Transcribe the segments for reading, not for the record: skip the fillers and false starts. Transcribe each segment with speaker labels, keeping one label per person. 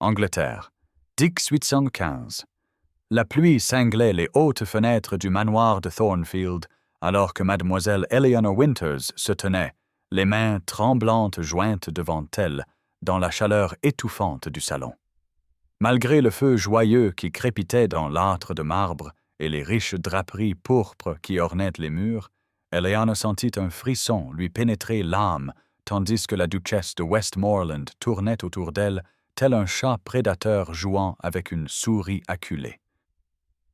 Speaker 1: Angleterre, 1815. La pluie cinglait les hautes fenêtres du manoir de Thornfield, alors que mademoiselle Eleanor Winters se tenait, les mains tremblantes jointes devant elle, dans la chaleur étouffante du salon. Malgré le feu joyeux qui crépitait dans l'âtre de marbre et les riches draperies pourpres qui ornaient les murs, Eleanor sentit un frisson lui pénétrer l'âme, tandis que la duchesse de Westmoreland tournait autour d'elle, tel un chat prédateur jouant avec une souris acculée.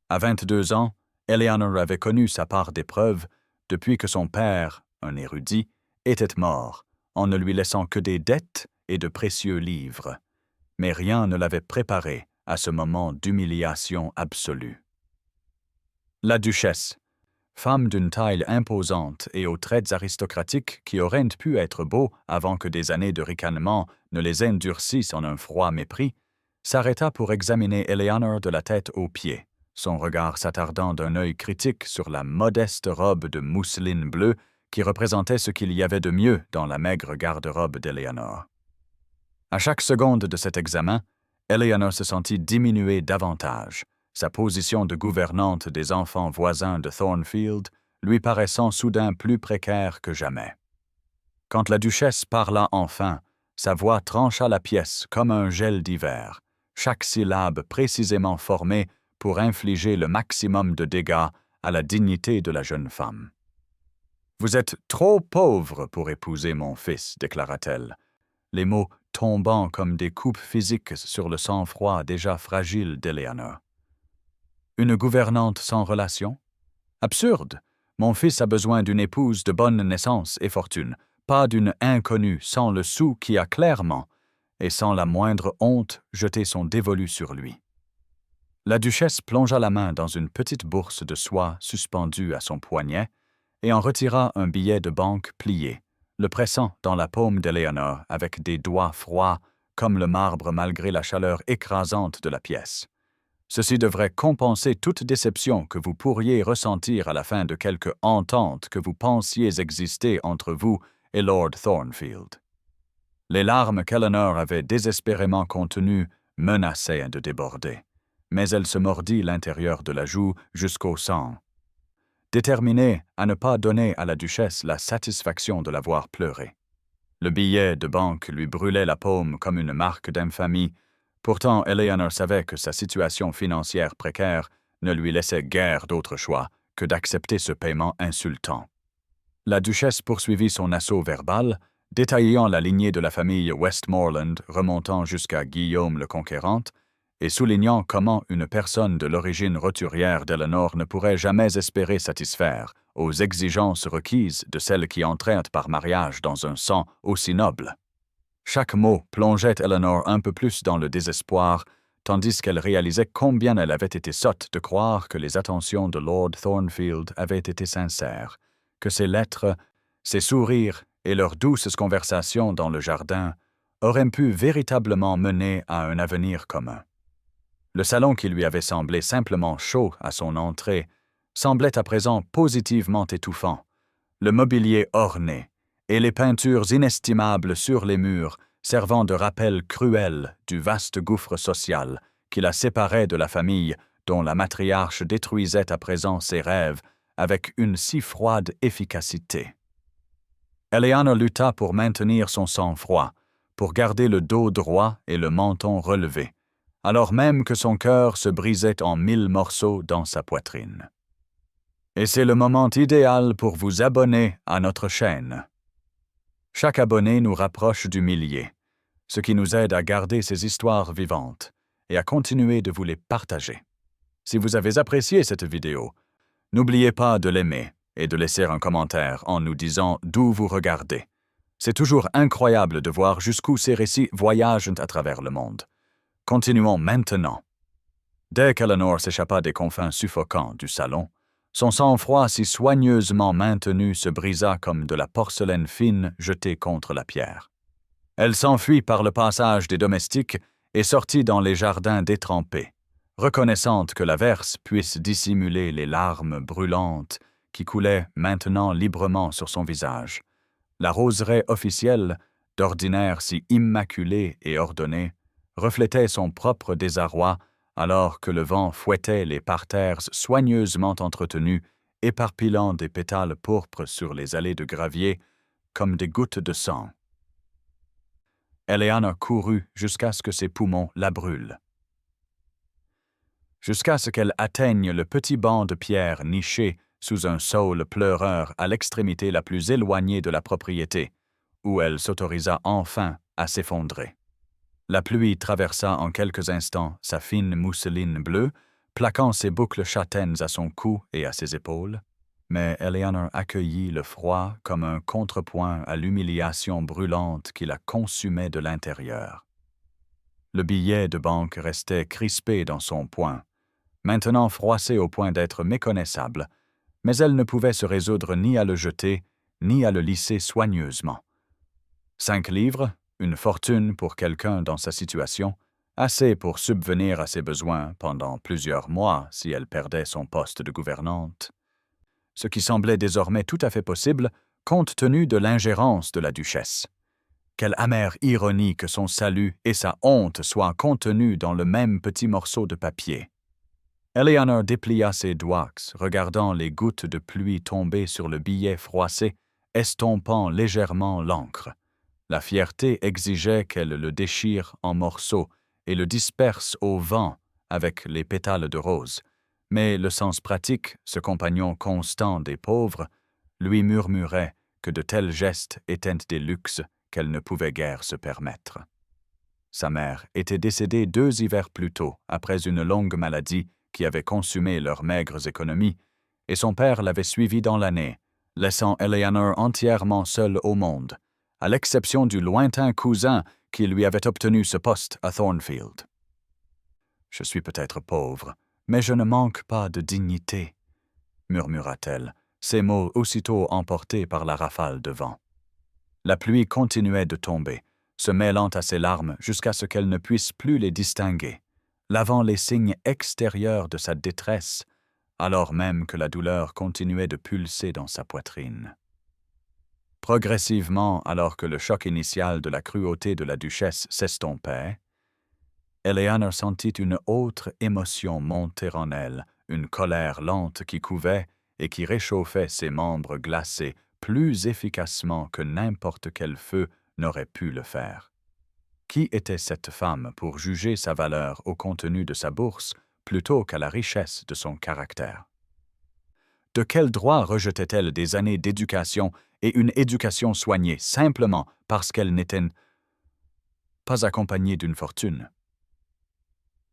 Speaker 1: À 22 ans, Eleanor avait connu sa part d'épreuves depuis que son père, un érudit, était mort, en ne lui laissant que des dettes et de précieux livres. Mais rien ne l'avait préparée à ce moment d'humiliation absolue. La duchesse, femme d'une taille imposante et aux traits aristocratiques qui auraient pu être beaux avant que des années de ricanement ne les endurcissent en un froid mépris, s'arrêta pour examiner Eleanor de la tête aux pieds, son regard s'attardant d'un œil critique sur la modeste robe de mousseline bleue qui représentait ce qu'il y avait de mieux dans la maigre garde-robe d'Eleanor. À chaque seconde de cet examen, Eleanor se sentit diminuer davantage, sa position de gouvernante des enfants voisins de Thornfield lui paraissant soudain plus précaire que jamais. Quand la duchesse parla enfin, sa voix trancha la pièce comme un gel d'hiver, chaque syllabe précisément formée pour infliger le maximum de dégâts à la dignité de la jeune femme. « Vous êtes trop pauvre pour épouser mon fils, déclara-t-elle, les mots tombant comme des coupes physiques sur le sang-froid déjà fragile d'Eleanor. Une gouvernante sans relation? Absurde! Mon fils a besoin d'une épouse de bonne naissance et fortune, pas d'une inconnue sans le sou qui a clairement, et sans la moindre honte, jeté son dévolu sur lui. La duchesse plongea la main dans une petite bourse de soie suspendue à son poignet et en retira un billet de banque plié, le pressant dans la paume d'Eleanor avec des doigts froids comme le marbre malgré la chaleur écrasante de la pièce. Ceci devrait compenser toute déception que vous pourriez ressentir à la fin de quelque entente que vous pensiez exister entre vous et Lord Thornfield. Les larmes qu'Eleanor avait désespérément contenues menaçaient de déborder, mais elle se mordit l'intérieur de la joue jusqu'au sang, déterminée à ne pas donner à la duchesse la satisfaction de la voir pleurer. Le billet de banque lui brûlait la paume comme une marque d'infamie. Pourtant, Eleanor savait que sa situation financière précaire ne lui laissait guère d'autre choix que d'accepter ce paiement insultant. La duchesse poursuivit son assaut verbal, détaillant la lignée de la famille Westmoreland remontant jusqu'à Guillaume le Conquérant, et soulignant comment une personne de l'origine roturière d'Eleanor ne pourrait jamais espérer satisfaire aux exigences requises de celles qui entraient par mariage dans un sang aussi noble. Chaque mot plongeait Eleanor un peu plus dans le désespoir, tandis qu'elle réalisait combien elle avait été sotte de croire que les attentions de Lord Thornfield avaient été sincères, que ses lettres, ses sourires et leurs douces conversations dans le jardin auraient pu véritablement mener à un avenir commun. Le salon qui lui avait semblé simplement chaud à son entrée semblait à présent positivement étouffant, le mobilier orné et les peintures inestimables sur les murs servant de rappel cruel du vaste gouffre social qui la séparait de la famille dont la matriarche détruisait à présent ses rêves avec une si froide efficacité. Eleanor lutta pour maintenir son sang-froid, pour garder le dos droit et le menton relevé, alors même que son cœur se brisait en 1000 morceaux dans sa poitrine. Et c'est le moment idéal pour vous abonner à notre chaîne. Chaque abonné nous rapproche du millier, ce qui nous aide à garder ces histoires vivantes et à continuer de vous les partager. Si vous avez apprécié cette vidéo, n'oubliez pas de l'aimer et de laisser un commentaire en nous disant d'où vous regardez. C'est toujours incroyable de voir jusqu'où ces récits voyagent à travers le monde. Continuons maintenant. Dès qu'Eleanor s'échappa des confins suffocants du salon, son sang-froid si soigneusement maintenu se brisa comme de la porcelaine fine jetée contre la pierre. Elle s'enfuit par le passage des domestiques et sortit dans les jardins détrempés, reconnaissante que l'averse puisse dissimuler les larmes brûlantes qui coulaient maintenant librement sur son visage. La roseraie officielle, d'ordinaire si immaculée et ordonnée, reflétait son propre désarroi alors que le vent fouettait les parterres soigneusement entretenus, éparpillant des pétales pourpres sur les allées de gravier comme des gouttes de sang. Eleanor courut jusqu'à ce que ses poumons la brûlent. Jusqu'à ce qu'elle atteigne le petit banc de pierre niché sous un saule pleureur à l'extrémité la plus éloignée de la propriété, où elle s'autorisa enfin à s'effondrer. La pluie traversa en quelques instants sa fine mousseline bleue, plaquant ses boucles châtaines à son cou et à ses épaules, mais Eleanor accueillit le froid comme un contrepoint à l'humiliation brûlante qui la consumait de l'intérieur. Le billet de banque restait crispé dans son poing, maintenant froissé au point d'être méconnaissable, mais elle ne pouvait se résoudre ni à le jeter, ni à le lisser soigneusement. 5 livres, une fortune pour quelqu'un dans sa situation, assez pour subvenir à ses besoins pendant plusieurs mois si elle perdait son poste de gouvernante. Ce qui semblait désormais tout à fait possible compte tenu de l'ingérence de la duchesse. Quelle amère ironie que son salut et sa honte soient contenus dans le même petit morceau de papier. Eleanor déplia ses doigts, regardant les gouttes de pluie tomber sur le billet froissé, estompant légèrement l'encre. La fierté exigeait qu'elle le déchire en morceaux et le disperse au vent avec les pétales de rose, mais le sens pratique, ce compagnon constant des pauvres, lui murmurait que de tels gestes étaient des luxes qu'elle ne pouvait guère se permettre. Sa mère était décédée 2 hivers plus tôt, après une longue maladie qui avait consumé leurs maigres économies, et son père l'avait suivie dans l'année, laissant Eleanor entièrement seule au monde, à l'exception du lointain cousin qui lui avait obtenu ce poste à Thornfield. « Je suis peut-être pauvre, mais je ne manque pas de dignité, » murmura-t-elle, ces mots aussitôt emportés par la rafale de vent. La pluie continuait de tomber, se mêlant à ses larmes jusqu'à ce qu'elle ne puisse plus les distinguer, lavant les signes extérieurs de sa détresse, alors même que la douleur continuait de pulser dans sa poitrine. Progressivement, alors que le choc initial de la cruauté de la duchesse s'estompait, Eleanor sentit une autre émotion monter en elle, une colère lente qui couvait et qui réchauffait ses membres glacés plus efficacement que n'importe quel feu n'aurait pu le faire. Qui était cette femme pour juger sa valeur au contenu de sa bourse plutôt qu'à la richesse de son caractère? De quel droit rejetait-elle des années d'éducation et une éducation soignée simplement parce qu'elle n'était pas accompagnée d'une fortune?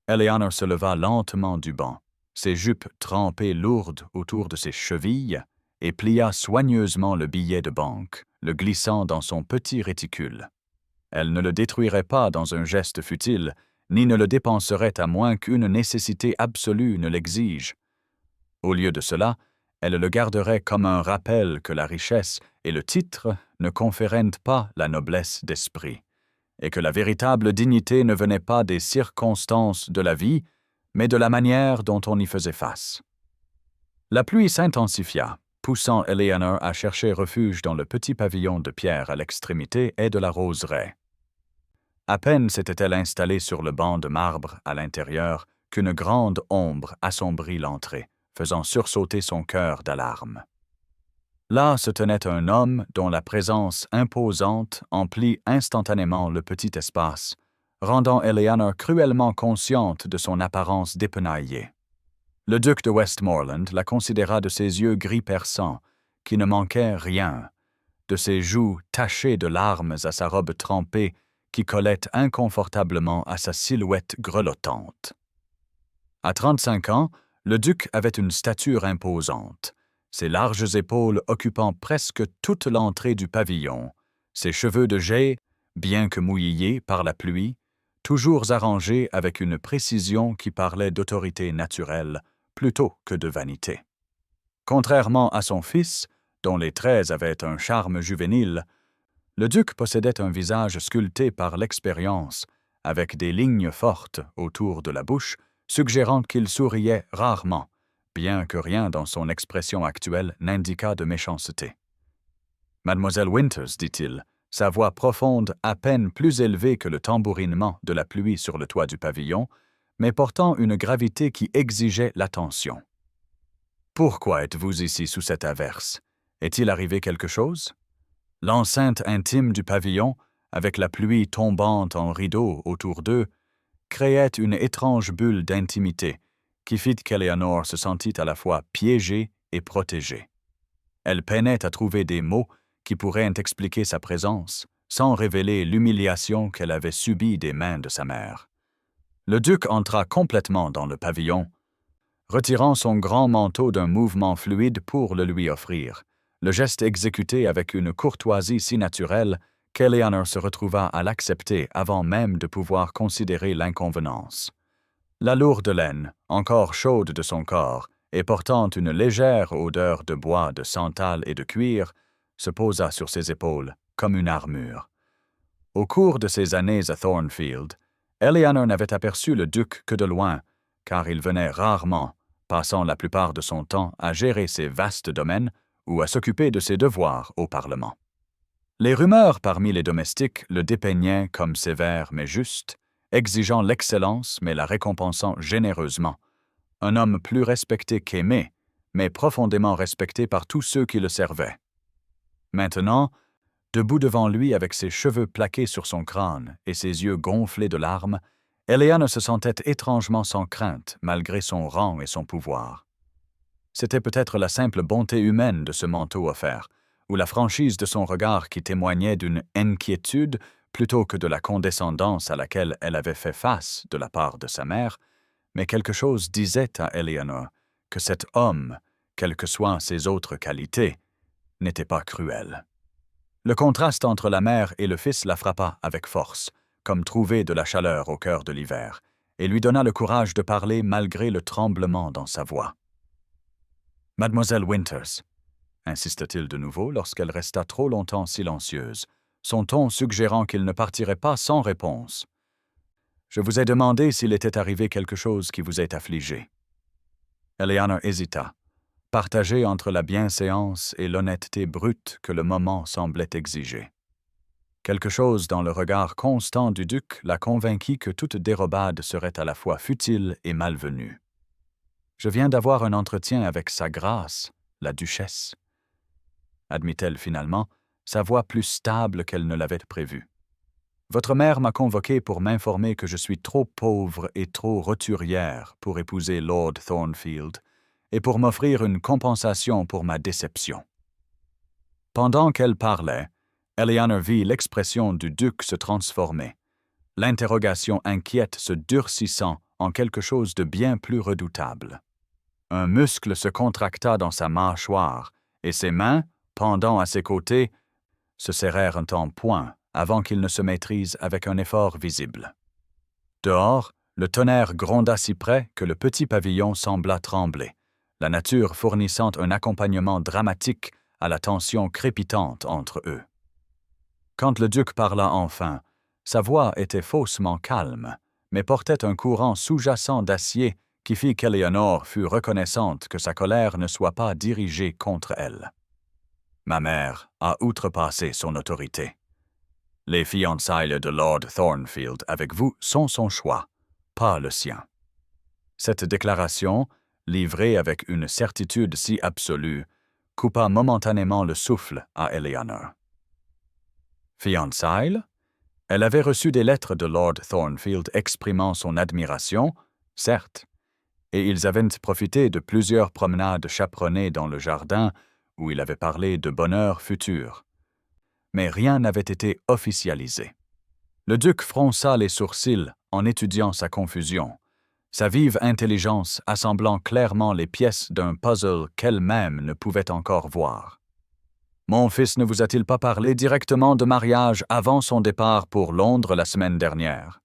Speaker 1: Eleanor se leva lentement du banc, ses jupes trempées lourdes autour de ses chevilles, et plia soigneusement le billet de banque, le glissant dans son petit réticule. Elle ne le détruirait pas dans un geste futile, ni ne le dépenserait à moins qu'une nécessité absolue ne l'exige. Au lieu de cela, elle le garderait comme un rappel que la richesse et le titre ne conféraient pas la noblesse d'esprit, et que la véritable dignité ne venait pas des circonstances de la vie, mais de la manière dont on y faisait face. La pluie s'intensifia, poussant Eleanor à chercher refuge dans le petit pavillon de pierre à l'extrémité et de la roseraie. À peine s'était-elle installée sur le banc de marbre à l'intérieur qu'une grande ombre assombrit l'entrée, faisant sursauter son cœur d'alarme. Là se tenait un homme dont la présence imposante emplit instantanément le petit espace, rendant Eleanor cruellement consciente de son apparence dépenaillée. Le duc de Westmoreland la considéra de ses yeux gris perçants, qui ne manquaient rien, de ses joues tachées de larmes à sa robe trempée qui collait inconfortablement à sa silhouette grelottante. À 35 ans, le duc avait une stature imposante, ses larges épaules occupant presque toute l'entrée du pavillon, ses cheveux de jais, bien que mouillés par la pluie, toujours arrangés avec une précision qui parlait d'autorité naturelle plutôt que de vanité. Contrairement à son fils, dont les traits avaient un charme juvénile, le duc possédait un visage sculpté par l'expérience, avec des lignes fortes autour de la bouche, suggérant qu'il souriait rarement, bien que rien dans son expression actuelle n'indiquât de méchanceté. « Mademoiselle Winters, dit-il, sa voix profonde à peine plus élevée que le tambourinement de la pluie sur le toit du pavillon, mais portant une gravité qui exigeait l'attention. « Pourquoi êtes-vous ici sous cette averse? Est-il arrivé quelque chose ?» L'enceinte intime du pavillon, avec la pluie tombante en rideaux autour d'eux, créait une étrange bulle d'intimité qui fit qu'Eleanor se sentit à la fois piégée et protégée. Elle peinait à trouver des mots qui pourraient expliquer sa présence, sans révéler l'humiliation qu'elle avait subie des mains de sa mère. Le duc entra complètement dans le pavillon, retirant son grand manteau d'un mouvement fluide pour le lui offrir, le geste exécuté avec une courtoisie si naturelle qu'Eleanor se retrouva à l'accepter avant même de pouvoir considérer l'inconvenance. La lourde laine, encore chaude de son corps et portant une légère odeur de bois, de santal et de cuir, se posa sur ses épaules comme une armure. Au cours de ses années à Thornfield, Eleanor n'avait aperçu le duc que de loin, car il venait rarement, passant la plupart de son temps à gérer ses vastes domaines ou à s'occuper de ses devoirs au Parlement. Les rumeurs parmi les domestiques le dépeignaient comme sévère mais juste, exigeant l'excellence mais la récompensant généreusement. Un homme plus respecté qu'aimé, mais profondément respecté par tous ceux qui le servaient. Maintenant, debout devant lui avec ses cheveux plaqués sur son crâne et ses yeux gonflés de larmes, Eleanor se sentait étrangement sans crainte malgré son rang et son pouvoir. C'était peut-être la simple bonté humaine de ce manteau offert, ou la franchise de son regard qui témoignait d'une inquiétude plutôt que de la condescendance à laquelle elle avait fait face de la part de sa mère, mais quelque chose disait à Eleanor que cet homme, quelles que soient ses autres qualités, n'était pas cruel. Le contraste entre la mère et le fils la frappa avec force, comme trouver de la chaleur au cœur de l'hiver, et lui donna le courage de parler malgré le tremblement dans sa voix. « Mademoiselle Winters », insista-t-il de nouveau lorsqu'elle resta trop longtemps silencieuse, son ton suggérant qu'il ne partirait pas sans réponse. « Je vous ai demandé s'il était arrivé quelque chose qui vous ait affligé. » Eleanor hésita, partagée entre la bienséance et l'honnêteté brute que le moment semblait exiger. Quelque chose dans le regard constant du duc la convainquit que toute dérobade serait à la fois futile et malvenue. « Je viens d'avoir un entretien avec sa grâce, la duchesse, » admit-elle finalement, sa voix plus stable qu'elle ne l'avait prévu. « Votre mère m'a convoqué pour m'informer que je suis trop pauvre et trop roturière pour épouser Lord Thornfield et pour m'offrir une compensation pour ma déception. » Pendant qu'elle parlait, Eleanor vit l'expression du duc se transformer, l'interrogation inquiète se durcissant en quelque chose de bien plus redoutable. Un muscle se contracta dans sa mâchoire et ses mains, pendant à ses côtés, se serrèrent en poing avant qu'il ne se maîtrise avec un effort visible. Dehors, le tonnerre gronda si près que le petit pavillon sembla trembler, la nature fournissant un accompagnement dramatique à la tension crépitante entre eux. Quand le duc parla enfin, sa voix était faussement calme, mais portait un courant sous-jacent d'acier qui fit qu'Eleanor fut reconnaissante que sa colère ne soit pas dirigée contre elle. « Ma mère a outrepassé son autorité. Les fiançailles de Lord Thornfield avec vous sont son choix, pas le sien. » Cette déclaration, livrée avec une certitude si absolue, coupa momentanément le souffle à Eleanor. Fiançailles? Elle avait reçu des lettres de Lord Thornfield exprimant son admiration, certes, et ils avaient profité de plusieurs promenades chaperonnées dans le jardin où il avait parlé de bonheur futur. Mais rien n'avait été officialisé. Le duc fronça les sourcils en étudiant sa confusion, sa vive intelligence assemblant clairement les pièces d'un puzzle qu'elle-même ne pouvait encore voir. « Mon fils ne vous a-t-il pas parlé directement de mariage avant son départ pour Londres la semaine dernière? »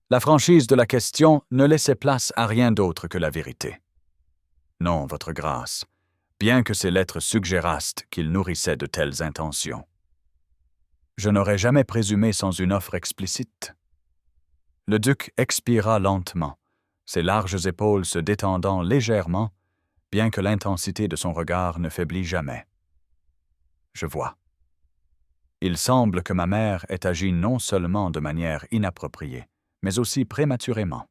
Speaker 1: La franchise de la question ne laissait place à rien d'autre que la vérité. « Non, votre grâce, bien que ces lettres suggérassent qu'il nourrissait de telles intentions. » Je n'aurais jamais présumé sans une offre explicite. Le duc expira lentement, ses larges épaules se détendant légèrement, bien que l'intensité de son regard ne faiblit jamais. « Je vois. Il semble que ma mère ait agi non seulement de manière inappropriée, mais aussi prématurément.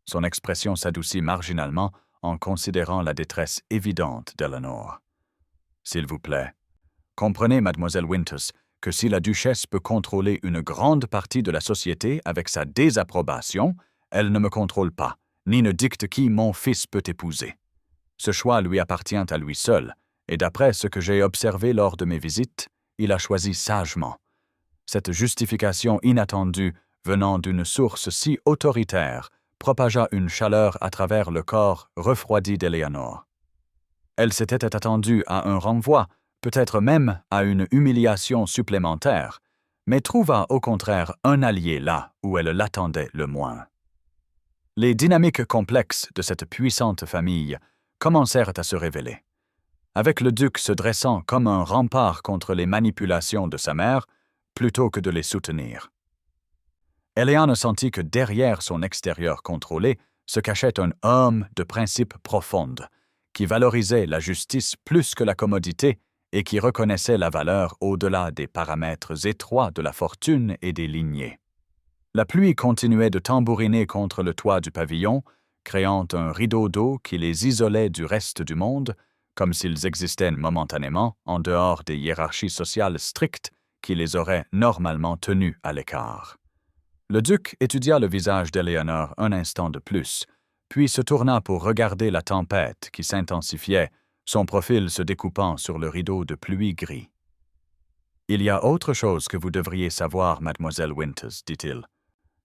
Speaker 1: Son expression s'adoucit marginalement en considérant la détresse évidente d'Eleanor. S'il vous plaît, comprenez, mademoiselle Winters, que si la duchesse peut contrôler une grande partie de la société avec sa désapprobation, elle ne me contrôle pas, ni ne dicte qui mon fils peut épouser. Ce choix lui appartient à lui seul, et d'après ce que j'ai observé lors de mes visites, il a choisi sagement. Cette justification inattendue, venant d'une source si autoritaire, propagea une chaleur à travers le corps refroidi d'Eleanor. Elle s'était attendue à un renvoi, peut-être même à une humiliation supplémentaire, mais trouva au contraire un allié là où elle l'attendait le moins. Les dynamiques complexes de cette puissante famille commencèrent à se révéler. Avec le duc se dressant comme un rempart contre les manipulations de sa mère, plutôt que de les soutenir. Eleanor sentit que derrière son extérieur contrôlé se cachait un homme de principes profondes, qui valorisait la justice plus que la commodité et qui reconnaissait la valeur au-delà des paramètres étroits de la fortune et des lignées. La pluie continuait de tambouriner contre le toit du pavillon, créant un rideau d'eau qui les isolait du reste du monde, comme s'ils existaient momentanément en dehors des hiérarchies sociales strictes qui les auraient normalement tenus à l'écart. Le duc étudia le visage d'Eleanor un instant de plus, puis se tourna pour regarder la tempête qui s'intensifiait, son profil se découpant sur le rideau de pluie gris. « Il y a autre chose que vous devriez savoir, mademoiselle Winters, dit-il,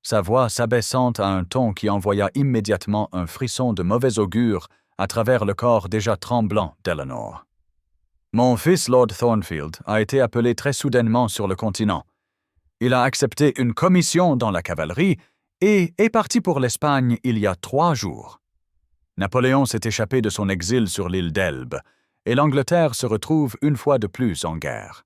Speaker 1: sa voix s'abaissant à un ton qui envoya immédiatement un frisson de mauvais augure à travers le corps déjà tremblant d'Eleanor. Mon fils Lord Thornfield a été appelé très soudainement sur le continent. Il a accepté une commission dans la cavalerie et est parti pour l'Espagne il y a 3 jours. Napoléon s'est échappé de son exil sur l'île d'Elbe, et l'Angleterre se retrouve une fois de plus en guerre.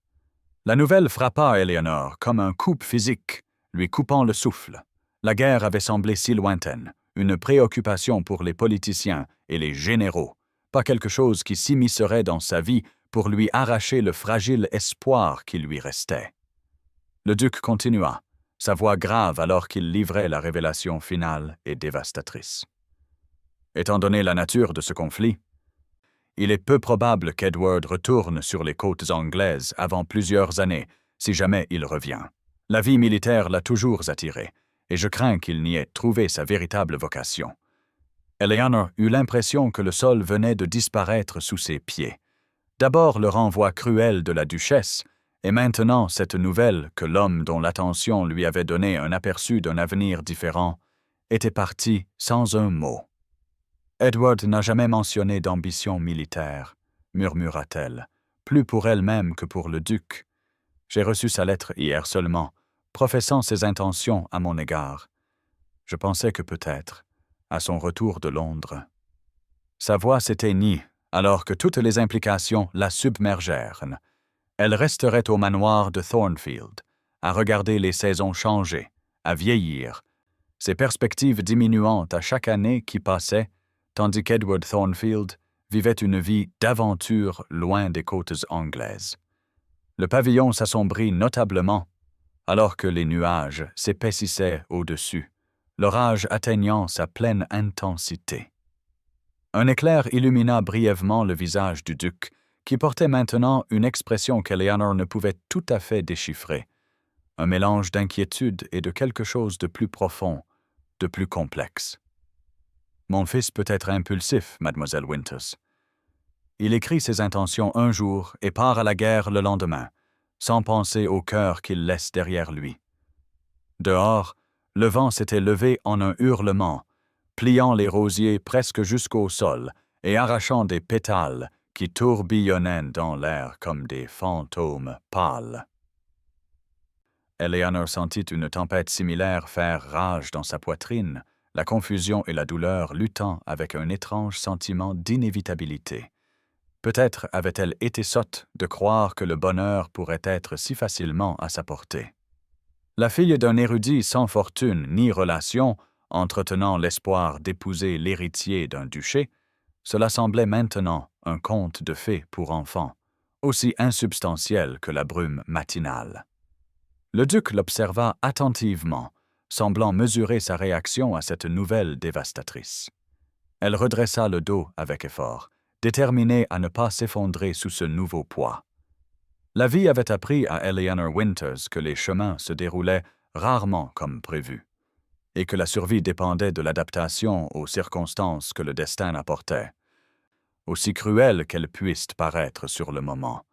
Speaker 1: La nouvelle frappa Eleanor comme un coup physique, lui coupant le souffle. La guerre avait semblé si lointaine, une préoccupation pour les politiciens et les généraux, pas quelque chose qui s'immiscerait dans sa vie pour lui arracher le fragile espoir qui lui restait. Le duc continua, sa voix grave alors qu'il livrait la révélation finale et dévastatrice. Étant donné la nature de ce conflit, il est peu probable qu'Edward retourne sur les côtes anglaises avant plusieurs années, si jamais il revient. La vie militaire l'a toujours attiré, et je crains qu'il n'y ait trouvé sa véritable vocation. Eleanor eut l'impression que le sol venait de disparaître sous ses pieds. D'abord le renvoi cruel de la duchesse, et maintenant cette nouvelle que l'homme dont l'attention lui avait donné un aperçu d'un avenir différent était parti sans un mot. « Edward n'a jamais mentionné d'ambition militaire, murmura-t-elle, plus pour elle-même que pour le duc. J'ai reçu sa lettre hier seulement, professant ses intentions à mon égard. Je pensais que peut-être, à son retour de Londres. » Sa voix s'éteignit, alors que toutes les implications la submergèrent. Elle resterait au manoir de Thornfield, à regarder les saisons changer, à vieillir, ses perspectives diminuant à chaque année qui passait, tandis qu'Edward Thornfield vivait une vie d'aventure loin des côtes anglaises. Le pavillon s'assombrit notablement, alors que les nuages s'épaississaient au-dessus, l'orage atteignant sa pleine intensité. Un éclair illumina brièvement le visage du duc, qui portait maintenant une expression qu'Eleanor ne pouvait tout à fait déchiffrer, un mélange d'inquiétude et de quelque chose de plus profond, de plus complexe. « Mon fils peut être impulsif, mademoiselle Winters. Il écrit ses intentions un jour et part à la guerre le lendemain, sans penser au cœur qu'il laisse derrière lui. Dehors, le vent s'était levé en un hurlement, pliant les rosiers presque jusqu'au sol et arrachant des pétales qui tourbillonnaient dans l'air comme des fantômes pâles. Eleanor sentit une tempête similaire faire rage dans sa poitrine, la confusion et la douleur luttant avec un étrange sentiment d'inévitabilité. Peut-être avait-elle été sotte de croire que le bonheur pourrait être si facilement à sa portée. La fille d'un érudit sans fortune ni relation, entretenant l'espoir d'épouser l'héritier d'un duché, cela semblait maintenant un conte de fées pour enfants, aussi insubstantielle que la brume matinale. Le duc l'observa attentivement, semblant mesurer sa réaction à cette nouvelle dévastatrice. Elle redressa le dos avec effort, déterminée à ne pas s'effondrer sous ce nouveau poids. La vie avait appris à Eleanor Winters que les chemins se déroulaient rarement comme prévu, et que la survie dépendait de l'adaptation aux circonstances que le destin apportait, aussi cruelles qu'elles puissent paraître sur le moment.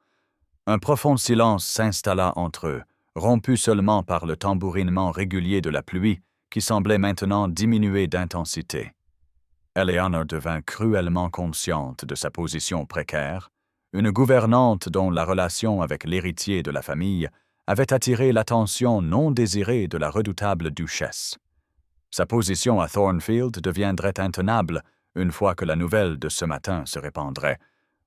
Speaker 1: Un profond silence s'installa entre eux, rompu seulement par le tambourinement régulier de la pluie qui semblait maintenant diminuer d'intensité. Eleanor devint cruellement consciente de sa position précaire, une gouvernante dont la relation avec l'héritier de la famille avait attiré l'attention non désirée de la redoutable duchesse. Sa position à Thornfield deviendrait intenable une fois que la nouvelle de ce matin se répandrait.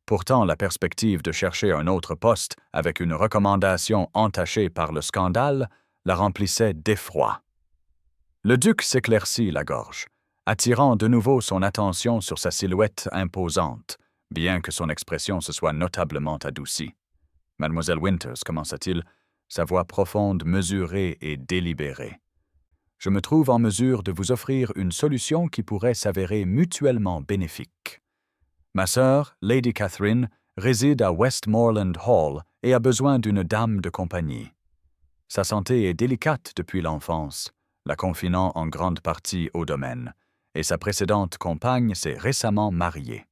Speaker 1: Pourtant, la perspective de chercher un autre poste avec une recommandation entachée par le scandale la remplissait d'effroi. Le duc s'éclaircit la gorge, attirant de nouveau son attention sur sa silhouette imposante, bien que son expression se soit notablement adoucie. « Mademoiselle Winters, » commença-t-il, sa voix profonde, mesurée et délibérée. « Je me trouve en mesure de vous offrir une solution qui pourrait s'avérer mutuellement bénéfique. Ma sœur, Lady Catherine, réside à Westmoreland Hall et a besoin d'une dame de compagnie. Sa santé est délicate depuis l'enfance, la confinant en grande partie au domaine, et sa précédente compagne s'est récemment mariée.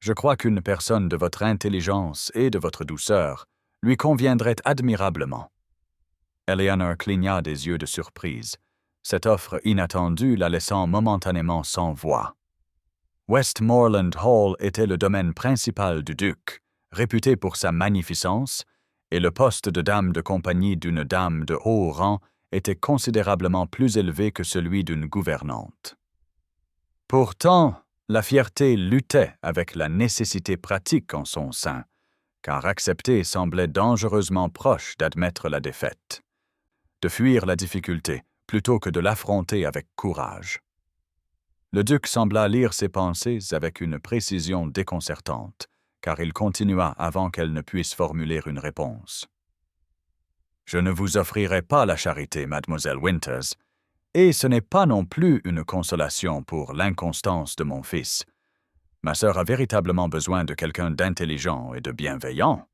Speaker 1: Je crois qu'une personne de votre intelligence et de votre douceur lui conviendrait admirablement. » Eleanor cligna des yeux de surprise, cette offre inattendue la laissant momentanément sans voix. Westmoreland Hall était le domaine principal du duc, réputé pour sa magnificence, et le poste de dame de compagnie d'une dame de haut rang était considérablement plus élevé que celui d'une gouvernante. Pourtant, la fierté luttait avec la nécessité pratique en son sein, car accepter semblait dangereusement proche d'admettre la défaite, de fuir la difficulté plutôt que de l'affronter avec courage. Le duc sembla lire ses pensées avec une précision déconcertante, car il continua avant qu'elle ne puisse formuler une réponse. « Je ne vous offrirai pas la charité, mademoiselle Winters, et ce n'est pas non plus une consolation pour l'inconstance de mon fils. Ma sœur a véritablement besoin de quelqu'un d'intelligent et de bienveillant.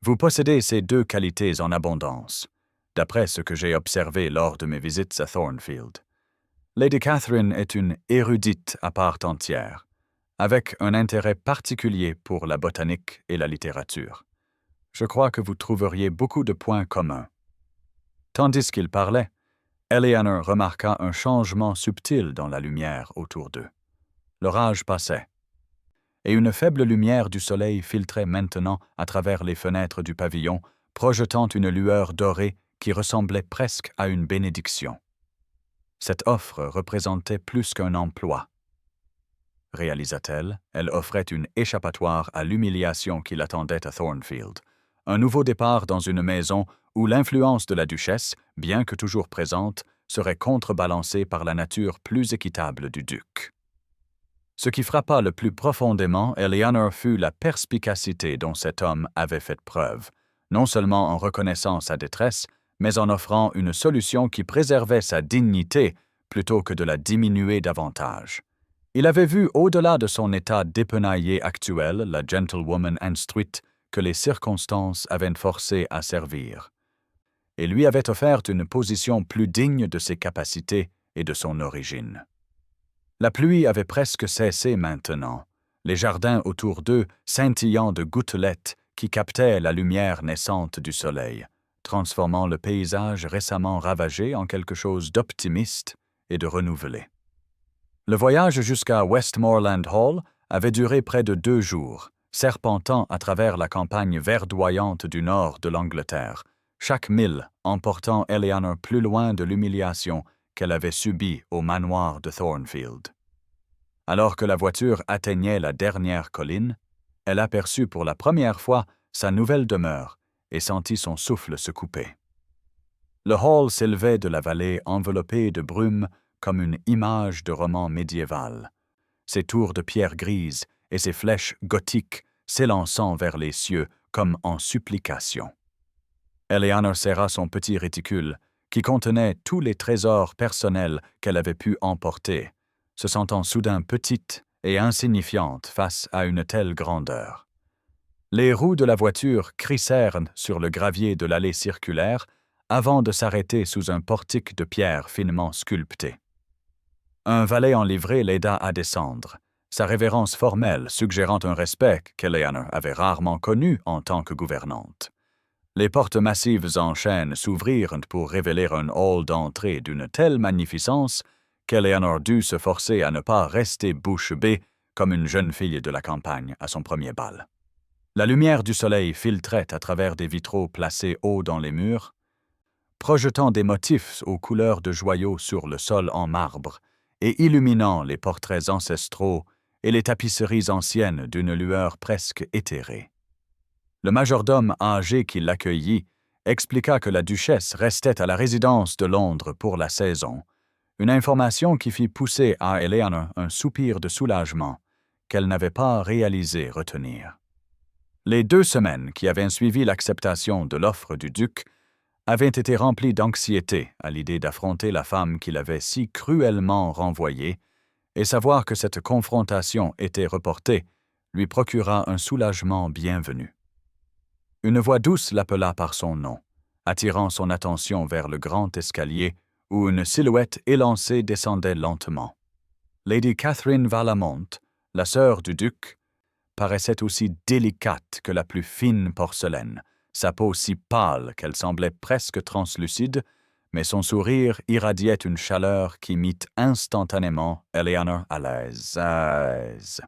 Speaker 1: Vous possédez ces deux qualités en abondance, d'après ce que j'ai observé lors de mes visites à Thornfield. Lady Catherine est une érudite à part entière, avec un intérêt particulier pour la botanique et la littérature. Je crois que vous trouveriez beaucoup de points communs. » Tandis qu'il parlait, Eleanor remarqua un changement subtil dans la lumière autour d'eux. L'orage passait, et une faible lumière du soleil filtrait maintenant à travers les fenêtres du pavillon, projetant une lueur dorée qui ressemblait presque à une bénédiction. Cette offre représentait plus qu'un emploi. Réalisa-t-elle, elle offrait une échappatoire à l'humiliation qui l'attendait à Thornfield, un nouveau départ dans une maison où l'influence de la duchesse, bien que toujours présente, serait contrebalancée par la nature plus équitable du duc. Ce qui frappa le plus profondément Eleanor fut la perspicacité dont cet homme avait fait preuve, non seulement en reconnaissant sa détresse, mais en offrant une solution qui préservait sa dignité plutôt que de la diminuer davantage. Il avait vu au-delà de son état dépenaillé actuel la gentlewoman instruite que les circonstances avaient forcé à servir, et lui avait offert une position plus digne de ses capacités et de son origine. La pluie avait presque cessé maintenant, les jardins autour d'eux scintillant de gouttelettes qui captaient la lumière naissante du soleil, transformant le paysage récemment ravagé en quelque chose d'optimiste et de renouvelé. Le voyage jusqu'à Westmoreland Hall avait duré près de 2 jours, serpentant à travers la campagne verdoyante du nord de l'Angleterre, chaque mille emportant Eleanor plus loin de l'humiliation qu'elle avait subie au manoir de Thornfield. Alors que la voiture atteignait la dernière colline, elle aperçut pour la première fois sa nouvelle demeure et sentit son souffle se couper. Le hall s'élevait de la vallée enveloppée de brume comme une image de roman médiéval, ses tours de pierre grise et ses flèches gothiques s'élançant vers les cieux comme en supplication. Eleanor serra son petit réticule, qui contenait tous les trésors personnels qu'elle avait pu emporter, se sentant soudain petite et insignifiante face à une telle grandeur. Les roues de la voiture crissèrent sur le gravier de l'allée circulaire avant de s'arrêter sous un portique de pierre finement sculpté. Un valet en livrée l'aida à descendre, sa révérence formelle suggérant un respect qu'Eleanor avait rarement connu en tant que gouvernante. Les portes massives en chêne s'ouvrirent pour révéler un hall d'entrée d'une telle magnificence qu'Eleanor dut se forcer à ne pas rester bouche bée comme une jeune fille de la campagne à son premier bal. La lumière du soleil filtrait à travers des vitraux placés haut dans les murs, projetant des motifs aux couleurs de joyaux sur le sol en marbre et illuminant les portraits ancestraux et les tapisseries anciennes d'une lueur presque éthérée. Le majordome âgé qui l'accueillit expliqua que la duchesse restait à la résidence de Londres pour la saison, une information qui fit pousser à Eleanor un soupir de soulagement qu'elle n'avait pas réalisé retenir. Les 2 semaines qui avaient suivi l'acceptation de l'offre du duc avaient été remplies d'anxiété à l'idée d'affronter la femme qu'il avait si cruellement renvoyée, et savoir que cette confrontation était reportée lui procura un soulagement bienvenu. Une voix douce l'appela par son nom, attirant son attention vers le grand escalier où une silhouette élancée descendait lentement. Lady Catherine Vallamont, la sœur du duc, paraissait aussi délicate que la plus fine porcelaine, sa peau si pâle qu'elle semblait presque translucide, mais son sourire irradiait une chaleur qui mit instantanément Eleanor à l'aise.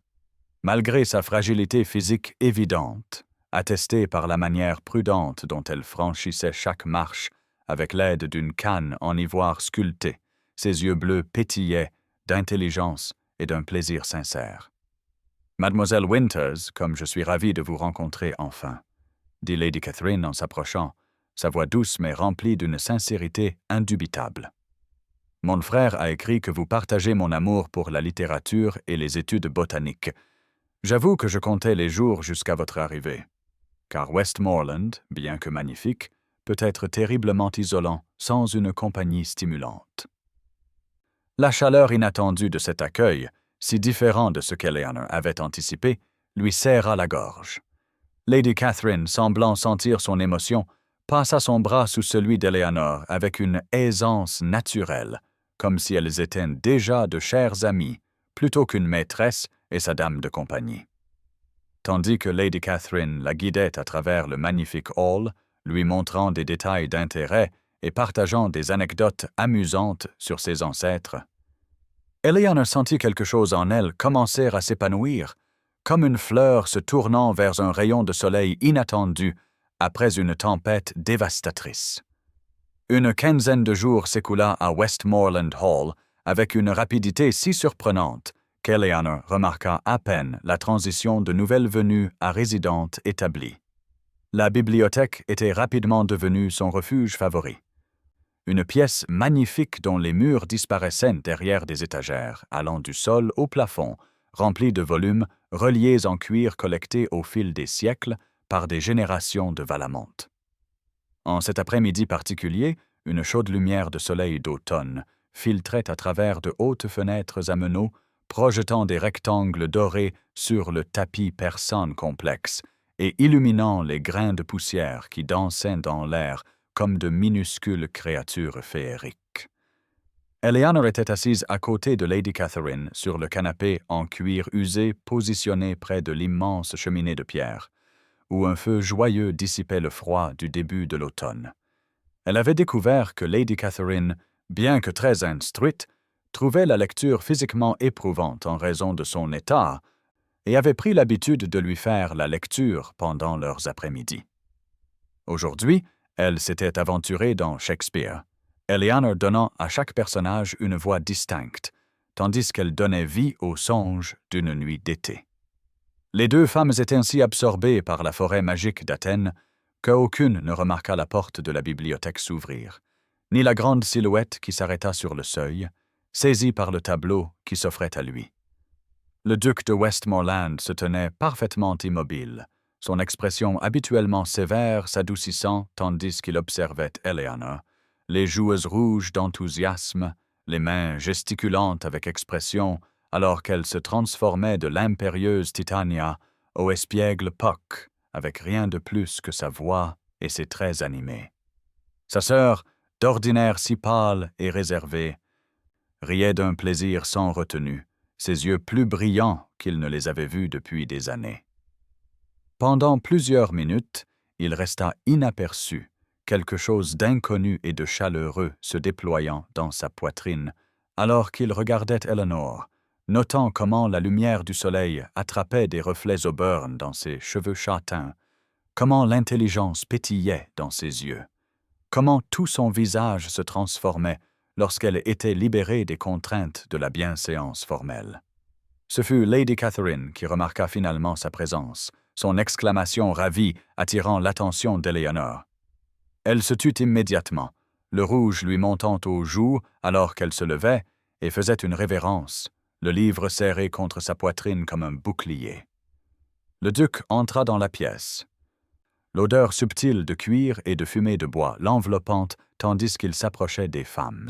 Speaker 1: Malgré sa fragilité physique évidente, attestée par la manière prudente dont elle franchissait chaque marche avec l'aide d'une canne en ivoire sculpté, ses yeux bleus pétillaient d'intelligence et d'un plaisir sincère. « Mademoiselle Winters, comme je suis ravi de vous rencontrer enfin », dit Lady Catherine en s'approchant, sa voix douce mais remplie d'une sincérité indubitable. « Mon frère a écrit que vous partagez mon amour pour la littérature et les études botaniques. J'avoue que je comptais les jours jusqu'à votre arrivée, car Westmoreland, bien que magnifique, peut être terriblement isolant sans une compagnie stimulante. » La chaleur inattendue de cet accueil, si différent de ce qu'Eleanor avait anticipé, lui serra la gorge. Lady Catherine, semblant sentir son émotion, passa son bras sous celui d'Eleanor avec une aisance naturelle, comme si elles étaient déjà de chères amies, plutôt qu'une maîtresse et sa dame de compagnie. Tandis que Lady Catherine la guidait à travers le magnifique hall, lui montrant des détails d'intérêt et partageant des anecdotes amusantes sur ses ancêtres, Eleanor sentit quelque chose en elle commencer à s'épanouir, comme une fleur se tournant vers un rayon de soleil inattendu après une tempête dévastatrice. Une quinzaine de jours s'écoula à Westmoreland Hall avec une rapidité si surprenante qu'Eleanor remarqua à peine la transition de nouvelle venue à résidente établie. La bibliothèque était rapidement devenue son refuge favori. Une pièce magnifique dont les murs disparaissaient derrière des étagères, allant du sol au plafond, remplis de volumes reliés en cuir collectés au fil des siècles par des générations de Vallamont. En cet après-midi particulier, une chaude lumière de soleil d'automne filtrait à travers de hautes fenêtres à meneaux, projetant des rectangles dorés sur le tapis persane complexe et illuminant les grains de poussière qui dansaient dans l'air comme de minuscules créatures féeriques. Eleanor était assise à côté de Lady Catherine sur le canapé en cuir usé positionné près de l'immense cheminée de pierre, où un feu joyeux dissipait le froid du début de l'automne. Elle avait découvert que Lady Catherine, bien que très instruite, trouvait la lecture physiquement éprouvante en raison de son état et avait pris l'habitude de lui faire la lecture pendant leurs après-midi. Aujourd'hui, elle s'était aventurée dans Shakespeare, Eleanor donnant à chaque personnage une voix distincte, tandis qu'elle donnait vie aux songes d'une nuit d'été. Les 2 femmes étaient ainsi absorbées par la forêt magique d'Athènes qu'aucune ne remarqua la porte de la bibliothèque s'ouvrir, ni la grande silhouette qui s'arrêta sur le seuil, saisie par le tableau qui s'offrait à lui. Le duc de Westmoreland se tenait parfaitement immobile, son expression habituellement sévère s'adoucissant tandis qu'il observait Eleanor, les joues rouges d'enthousiasme, les mains gesticulantes avec expression, alors qu'elle se transformait de l'impérieuse Titania au espiègle Puck, avec rien de plus que sa voix et ses traits animés. Sa sœur, d'ordinaire si pâle et réservée, riait d'un plaisir sans retenue, ses yeux plus brillants qu'il ne les avait vus depuis des années. Pendant plusieurs minutes, il resta inaperçu, quelque chose d'inconnu et de chaleureux se déployant dans sa poitrine, alors qu'il regardait Eleanor, notant comment la lumière du soleil attrapait des reflets au burn dans ses cheveux châtains, comment l'intelligence pétillait dans ses yeux, comment tout son visage se transformait lorsqu'elle était libérée des contraintes de la bienséance formelle. Ce fut Lady Catherine qui remarqua finalement sa présence, son exclamation ravie attirant l'attention d'Eleanor. Elle se tut immédiatement, le rouge lui montant aux joues alors qu'elle se levait et faisait une révérence, le livre serré contre sa poitrine comme un bouclier. Le duc entra dans la pièce. L'odeur subtile de cuir et de fumée de bois l'enveloppant tandis qu'il s'approchait des femmes.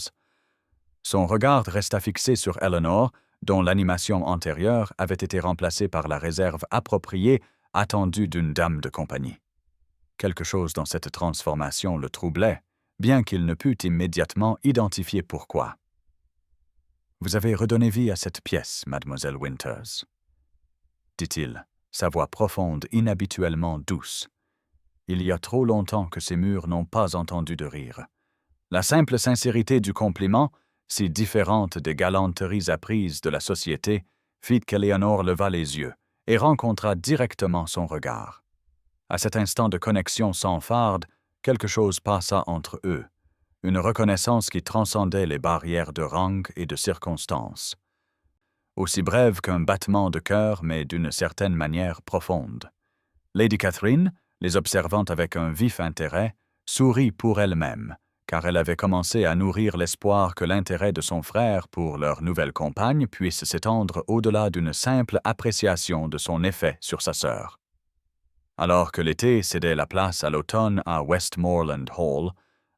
Speaker 1: Son regard resta fixé sur Eleanor, dont l'animation antérieure avait été remplacée par la réserve appropriée attendue d'une dame de compagnie. Quelque chose dans cette transformation le troublait, bien qu'il ne pût immédiatement identifier pourquoi. « Vous avez redonné vie à cette pièce, mademoiselle Winters, » dit-il, sa voix profonde, inhabituellement douce. Il y a trop longtemps que ces murs n'ont pas entendu de rire. La simple sincérité du compliment, si différente des galanteries apprises de la société, fit qu'Eleanor leva les yeux et rencontra directement son regard. À cet instant de connexion sans farde, quelque chose passa entre eux, une reconnaissance qui transcendait les barrières de rang et de circonstances. Aussi brève qu'un battement de cœur, mais d'une certaine manière profonde. Lady Catherine, les observant avec un vif intérêt, sourit pour elle-même, car elle avait commencé à nourrir l'espoir que l'intérêt de son frère pour leur nouvelle compagne puisse s'étendre au-delà d'une simple appréciation de son effet sur sa sœur. Alors que l'été cédait la place à l'automne à Westmoreland Hall,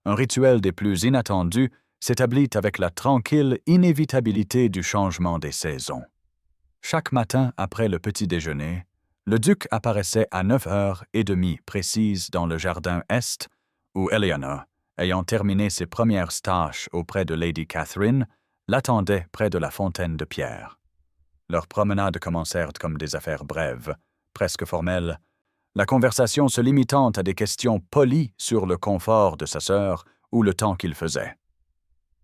Speaker 1: un rituel des plus inattendus s'établit avec la tranquille inévitabilité du changement des saisons. Chaque matin après le petit déjeuner, le duc apparaissait à 9h30 précises dans le jardin est, où Eleanor, ayant terminé ses premières tâches auprès de Lady Catherine, l'attendait près de la fontaine de pierre. Leurs promenades commencèrent comme des affaires brèves, presque formelles, la conversation se limitant à des questions polies sur le confort de sa sœur ou le temps qu'il faisait.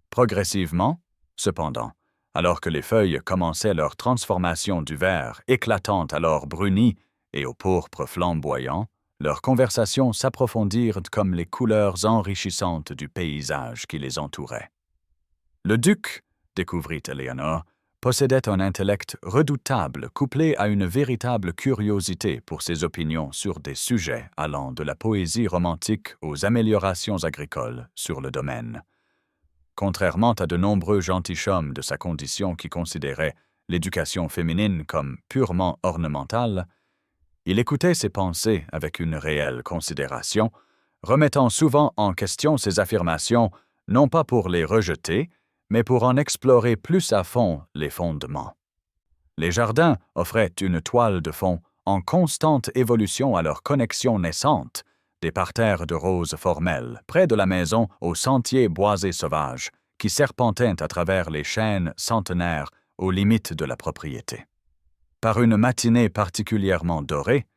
Speaker 1: Progressivement, cependant, alors que les feuilles commençaient leur transformation du vert éclatant à l'or bruni et au pourpre flamboyant, leurs conversations s'approfondirent comme les couleurs enrichissantes du paysage qui les entourait. Le duc, découvrit Eleanor, possédait un intellect redoutable couplé à une véritable curiosité pour ses opinions sur des sujets allant de la poésie romantique aux améliorations agricoles sur le domaine. Contrairement à de nombreux gentilshommes de sa condition qui considéraient l'éducation féminine comme purement ornementale, il écoutait ses pensées avec une réelle considération, remettant souvent en question ses affirmations, non pas pour les rejeter, mais pour en explorer plus à fond les fondements. Les jardins offraient une toile de fond en constante évolution à leur connexion naissante, des parterres de roses formelles, près de la maison aux sentiers boisés sauvages, qui serpentaient à travers les chênes centenaires aux limites de la propriété. Par une matinée particulièrement dorée,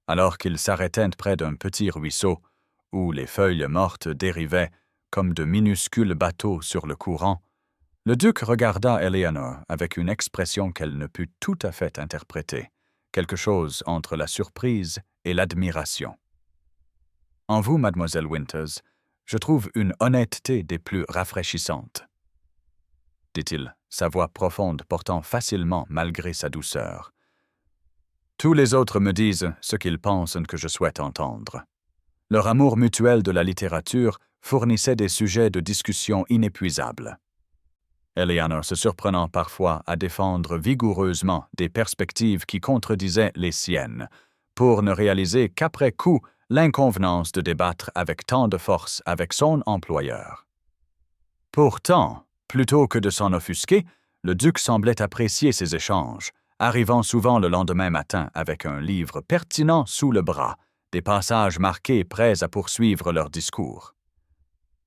Speaker 1: alors qu'ils s'arrêtaient près d'un petit ruisseau, où les feuilles mortes dérivaient comme de minuscules bateaux sur le courant, le duc regarda Eleanor avec une expression qu'elle ne put tout à fait interpréter, quelque chose entre la surprise et l'admiration. « En vous, mademoiselle Winters, je trouve une honnêteté des plus rafraîchissantes, » dit-il, sa voix profonde portant facilement malgré sa douceur. « Tous les autres me disent ce qu'ils pensent que je souhaite entendre. » Leur amour mutuel de la littérature fournissait des sujets de discussion inépuisables. Eleanor se surprenant parfois à défendre vigoureusement des perspectives qui contredisaient les siennes, pour ne réaliser qu'après coup l'inconvenance de débattre avec tant de force avec son employeur. Pourtant, plutôt que de s'en offusquer, le duc semblait apprécier ces échanges, arrivant souvent le lendemain matin avec un livre pertinent sous le bras, des passages marqués prêts à poursuivre leur discours.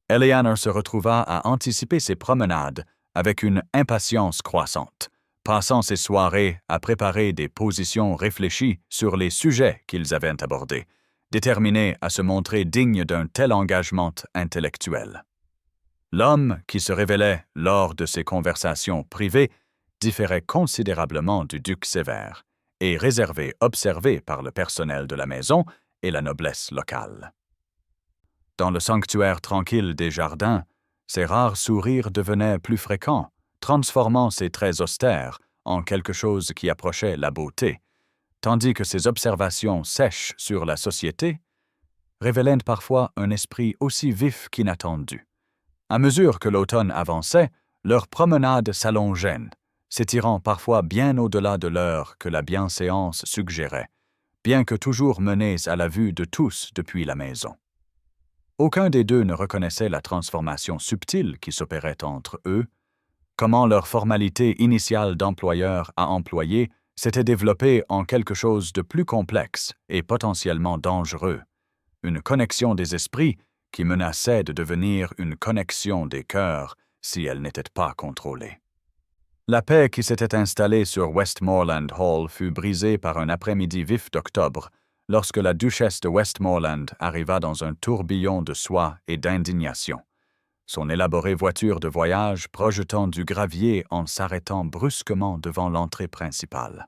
Speaker 1: Eleanor se retrouva à anticiper ses promenades avec une impatience croissante, passant ses soirées à préparer des positions réfléchies sur les sujets qu'ils avaient abordés, déterminée à se montrer digne d'un tel engagement intellectuel. L'homme qui se révélait lors de ces conversations privées différait considérablement du duc sévère et réservé observé par le personnel de la maison et la noblesse locale. Dans le sanctuaire tranquille des jardins, ses rares sourires devenaient plus fréquents, transformant ses traits austères en quelque chose qui approchait la beauté, tandis que ses observations sèches sur la société révélaient parfois un esprit aussi vif qu'inattendu. À mesure que l'automne avançait, leurs promenades s'allongeaient, s'étirant parfois bien au-delà de l'heure que la bienséance suggérait, bien que toujours menées à la vue de tous depuis la maison. Aucun des deux ne reconnaissait la transformation subtile qui s'opérait entre eux, comment leur formalité initiale d'employeur à employé s'était développée en quelque chose de plus complexe et potentiellement dangereux, une connexion des esprits qui menaçait de devenir une connexion des cœurs si elle n'était pas contrôlée. La paix qui s'était installée sur Westmoreland Hall fut brisée par un après-midi vif d'octobre, lorsque la duchesse de Westmoreland arriva dans un tourbillon de soie et d'indignation, son élaborée voiture de voyage projetant du gravier en s'arrêtant brusquement devant l'entrée principale.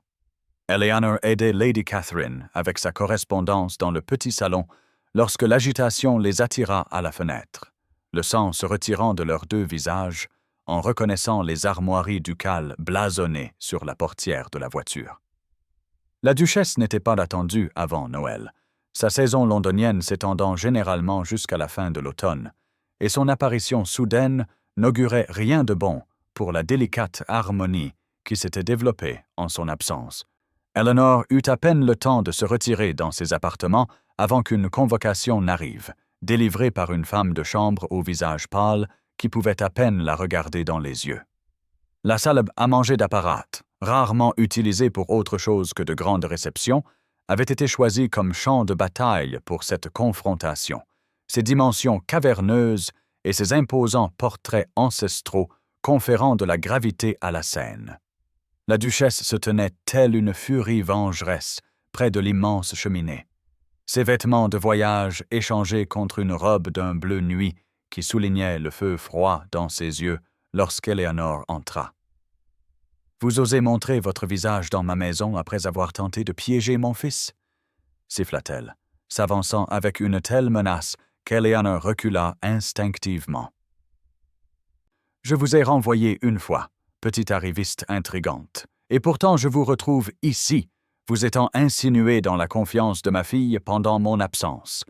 Speaker 1: Eleanor aidait Lady Catherine avec sa correspondance dans le petit salon lorsque l'agitation les attira à la fenêtre, le sang se retirant de leurs deux visages en reconnaissant les armoiries ducales blasonnées sur la portière de la voiture. La duchesse n'était pas attendue avant Noël, sa saison londonienne s'étendant généralement jusqu'à la fin de l'automne, et son apparition soudaine n'augurait rien de bon pour la délicate harmonie qui s'était développée en son absence. Eleanor eut à peine le temps de se retirer dans ses appartements avant qu'une convocation n'arrive, délivrée par une femme de chambre au visage pâle qui pouvait à peine la regarder dans les yeux. La salle à manger d'apparat, rarement utilisée pour autre chose que de grandes réceptions, avait été choisie comme champ de bataille pour cette confrontation, ses dimensions caverneuses et ses imposants portraits ancestraux conférant de la gravité à la scène. La duchesse se tenait telle une furie vengeresse près de l'immense cheminée, ses vêtements de voyage échangés contre une robe d'un bleu nuit qui soulignait le feu froid dans ses yeux lorsqu'Éléonore entra. « Vous osez montrer votre visage dans ma maison après avoir tenté de piéger mon fils ?» siffla-t-elle, s'avançant avec une telle menace qu'Éléonore recula instinctivement. « Je vous ai renvoyé une fois, petite arriviste intrigante, et pourtant je vous retrouve ici, vous étant insinué dans la confiance de ma fille pendant mon absence.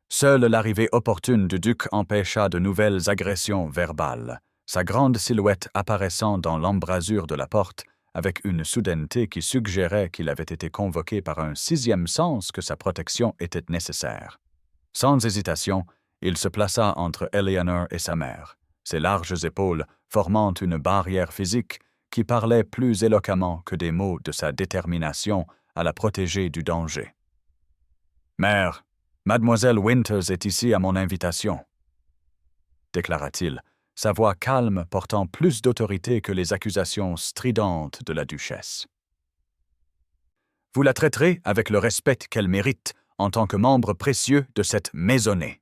Speaker 1: Seule l'arrivée opportune du duc empêcha de nouvelles agressions verbales, sa grande silhouette apparaissant dans l'embrasure de la porte avec une soudaineté qui suggérait qu'il avait été convoqué par un sixième sens que sa protection était nécessaire. Sans hésitation, il se plaça entre Eleanor et sa mère, ses larges épaules formant une barrière physique qui parlait plus éloquemment que des mots de sa détermination à la protéger du danger. « Mère, Mademoiselle Winters est ici à mon invitation, » déclara-t-il, sa voix calme portant plus d'autorité que les accusations stridentes de la duchesse. « Vous la traiterez avec le respect qu'elle mérite en tant que membre précieux de cette maisonnée. »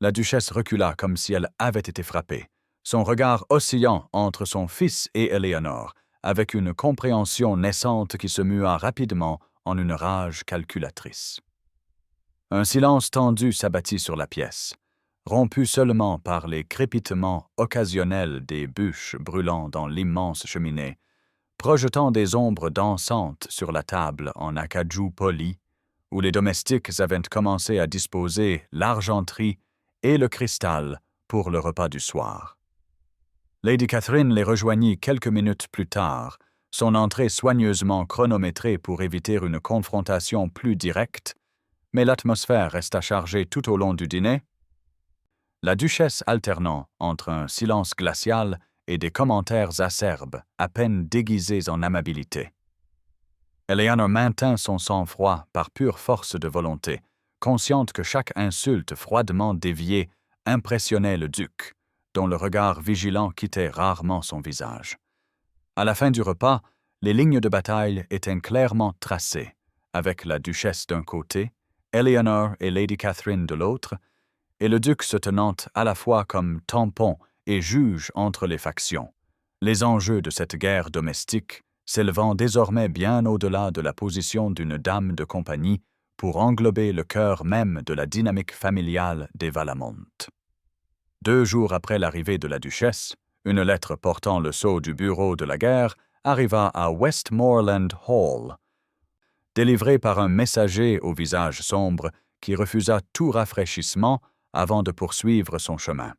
Speaker 1: La duchesse recula comme si elle avait été frappée, son regard oscillant entre son fils et Éléonore, avec une compréhension naissante qui se mua rapidement en une rage calculatrice. Un silence tendu s'abattit sur la pièce, rompu seulement par les crépitements occasionnels des bûches brûlant dans l'immense cheminée, projetant des ombres dansantes sur la table en acajou poli, où les domestiques avaient commencé à disposer l'argenterie et le cristal pour le repas du soir. Lady Catherine les rejoignit quelques minutes plus tard, son entrée soigneusement chronométrée pour éviter une confrontation plus directe, mais l'atmosphère resta chargée tout au long du dîner, la duchesse alternant entre un silence glacial et des commentaires acerbes, à peine déguisés en amabilité. Eleanor maintint son sang-froid par pure force de volonté, consciente que chaque insulte froidement déviée impressionnait le duc, dont le regard vigilant quittait rarement son visage. À la fin du repas, les lignes de bataille étaient clairement tracées, avec la duchesse d'un côté, Eleanor et Lady Catherine de l'autre, et le duc se tenant à la fois comme tampon et juge entre les factions, les enjeux de cette guerre domestique s'élevant désormais bien au-delà de la position d'une dame de compagnie pour englober le cœur même de la dynamique familiale des Vallamont. 2 jours après l'arrivée de la duchesse, une lettre portant le sceau du bureau de la guerre arriva à Westmoreland Hall, délivrée par un messager au visage sombre qui refusa tout rafraîchissement avant de poursuivre son chemin.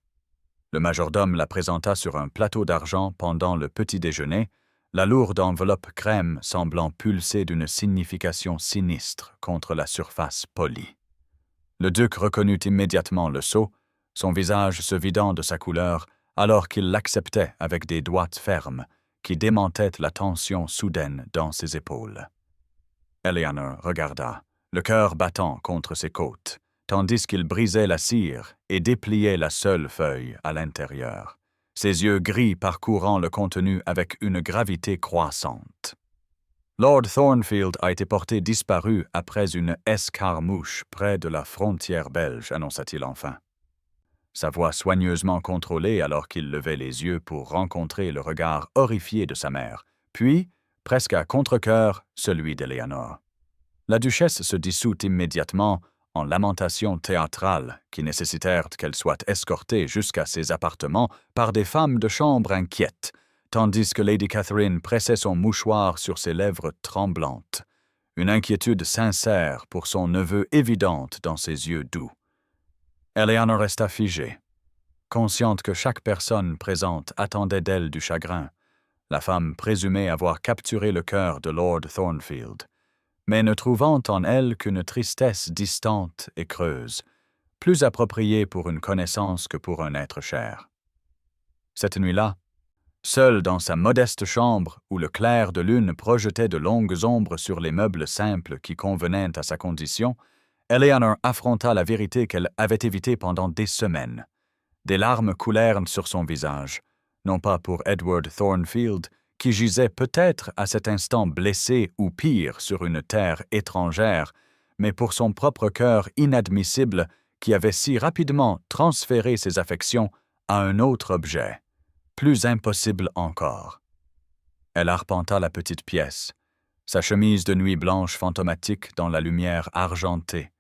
Speaker 1: Le majordome la présenta sur un plateau d'argent pendant le petit déjeuner, la lourde enveloppe crème semblant pulser d'une signification sinistre contre la surface polie. Le duc reconnut immédiatement le sceau, son visage se vidant de sa couleur alors qu'il l'acceptait avec des doigts fermes qui démentaient la tension soudaine dans ses épaules. Eleanor regarda, le cœur battant contre ses côtes, tandis qu'il brisait la cire et dépliait la seule feuille à l'intérieur, ses yeux gris parcourant le contenu avec une gravité croissante. Lord Thornfield a été porté disparu après une escarmouche près de la frontière belge, annonça-t-il enfin. Sa voix soigneusement contrôlée alors qu'il levait les yeux pour rencontrer le regard horrifié de sa mère, puis, presque à contre-cœur, celui d'Eleanor. La duchesse se dissout immédiatement en lamentations théâtrales qui nécessitèrent qu'elle soit escortée jusqu'à ses appartements par des femmes de chambre inquiètes, tandis que Lady Catherine pressait son mouchoir sur ses lèvres tremblantes, une inquiétude sincère pour son neveu évidente dans ses yeux doux. Eleanor resta figée, consciente que chaque personne présente attendait d'elle du chagrin, la femme présumait avoir capturé le cœur de Lord Thornfield, mais ne trouvant en elle qu'une tristesse distante et creuse, plus appropriée pour une connaissance que pour un être cher. Cette nuit-là, seule dans sa modeste chambre où le clair de lune projetait de longues ombres sur les meubles simples qui convenaient à sa condition, Eleanor affronta la vérité qu'elle avait évitée pendant des semaines. Des larmes coulèrent sur son visage, non pas pour Edward Thornfield, qui gisait peut-être à cet instant blessé ou pire sur une terre étrangère, mais pour son propre cœur inadmissible qui avait si rapidement transféré ses affections à un autre objet, plus impossible encore. Elle arpenta la petite pièce, sa chemise de nuit blanche fantomatique dans la lumière argentée,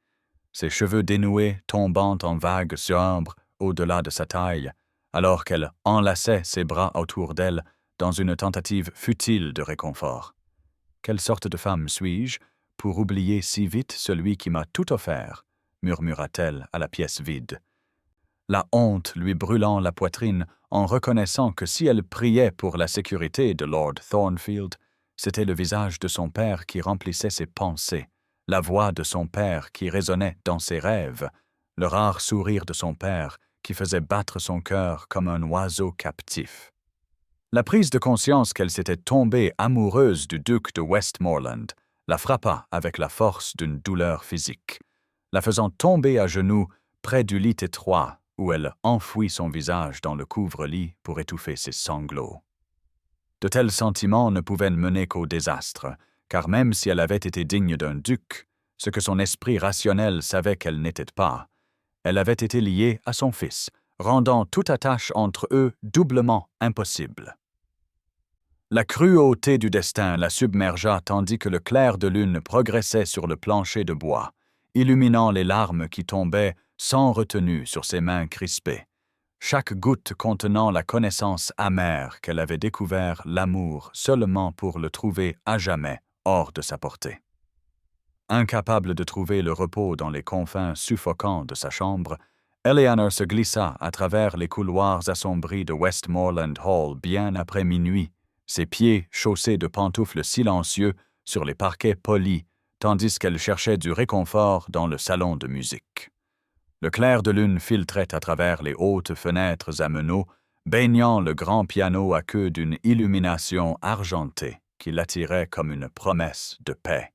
Speaker 1: ses cheveux dénoués tombant en vagues sombres au-delà de sa taille, alors qu'elle enlaçait ses bras autour d'elle dans une tentative futile de réconfort. Quelle sorte de femme suis-je pour oublier si vite celui qui m'a tout offert, murmura-t-elle à la pièce vide, la honte lui brûlant la poitrine en reconnaissant que si elle priait pour la sécurité de Lord Thornfield, c'était le visage de son père qui remplissait ses pensées, la voix de son père qui résonnait dans ses rêves, le rare sourire de son père qui faisait battre son cœur comme un oiseau captif. La prise de conscience qu'elle s'était tombée amoureuse du duc de Westmoreland la frappa avec la force d'une douleur physique, la faisant tomber à genoux près du lit étroit où elle enfouit son visage dans le couvre-lit pour étouffer ses sanglots. De tels sentiments ne pouvaient mener qu'au désastre, car même si elle avait été digne d'un duc, ce que son esprit rationnel savait qu'elle n'était pas, elle avait été liée à son fils, rendant toute attache entre eux doublement impossible. La cruauté du destin la submergea tandis que le clair de lune progressait sur le plancher de bois, illuminant les larmes qui tombaient sans retenue sur ses mains crispées, chaque goutte contenant la connaissance amère qu'elle avait découvert l'amour seulement pour le trouver à jamais hors de sa portée. Incapable de trouver le repos dans les confins suffocants de sa chambre, Eleanor se glissa à travers les couloirs assombris de Westmoreland Hall bien après minuit, ses pieds chaussés de pantoufles silencieux sur les parquets polis, tandis qu'elle cherchait du réconfort dans le salon de musique. Le clair de lune filtrait à travers les hautes fenêtres à meneaux, baignant le grand piano à queue d'une illumination argentée qui l'attirait comme une promesse de paix.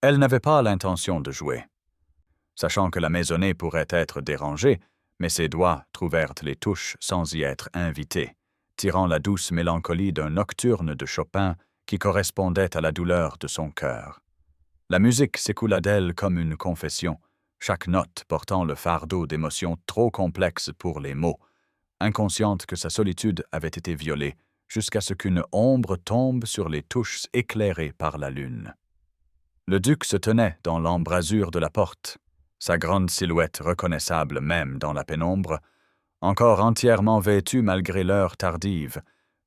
Speaker 1: Elle n'avait pas l'intention de jouer. Sachant que la maisonnée pourrait être dérangée, mais ses doigts trouvèrent les touches sans y être invités, tirant la douce mélancolie d'un nocturne de Chopin qui correspondait à la douleur de son cœur. La musique s'écoula d'elle comme une confession, chaque note portant le fardeau d'émotions trop complexes pour les mots, inconsciente que sa solitude avait été violée, jusqu'à ce qu'une ombre tombe sur les touches éclairées par la lune. Le duc se tenait dans l'embrasure de la porte, sa grande silhouette reconnaissable même dans la pénombre, encore entièrement vêtue malgré l'heure tardive,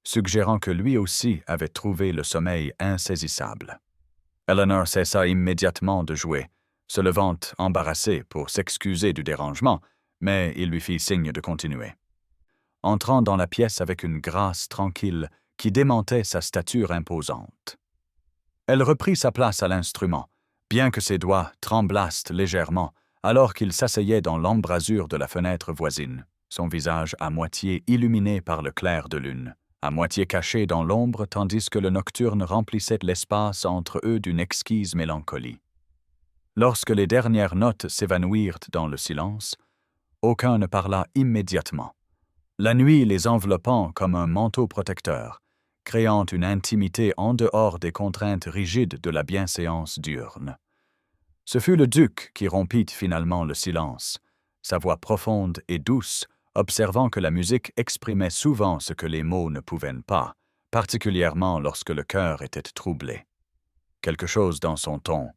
Speaker 1: suggérant que lui aussi avait trouvé le sommeil insaisissable. Eleanor cessa immédiatement de jouer, se levant embarrassée pour s'excuser du dérangement, mais il lui fit signe de continuer. Entrant dans la pièce avec une grâce tranquille qui démentait sa stature imposante. Elle reprit sa place à l'instrument, bien que ses doigts tremblassent légèrement alors qu'il s'asseyait dans l'embrasure de la fenêtre voisine, son visage à moitié illuminé par le clair de lune, à moitié caché dans l'ombre tandis que le nocturne remplissait l'espace entre eux d'une exquise mélancolie. Lorsque les dernières notes s'évanouirent dans le silence, aucun ne parla immédiatement, la nuit les enveloppant comme un manteau protecteur, créant une intimité en dehors des contraintes rigides de la bienséance diurne. Ce fut le duc qui rompit finalement le silence, sa voix profonde et douce, observant que la musique exprimait souvent ce que les mots ne pouvaient pas, particulièrement lorsque le cœur était troublé. Quelque chose dans son ton,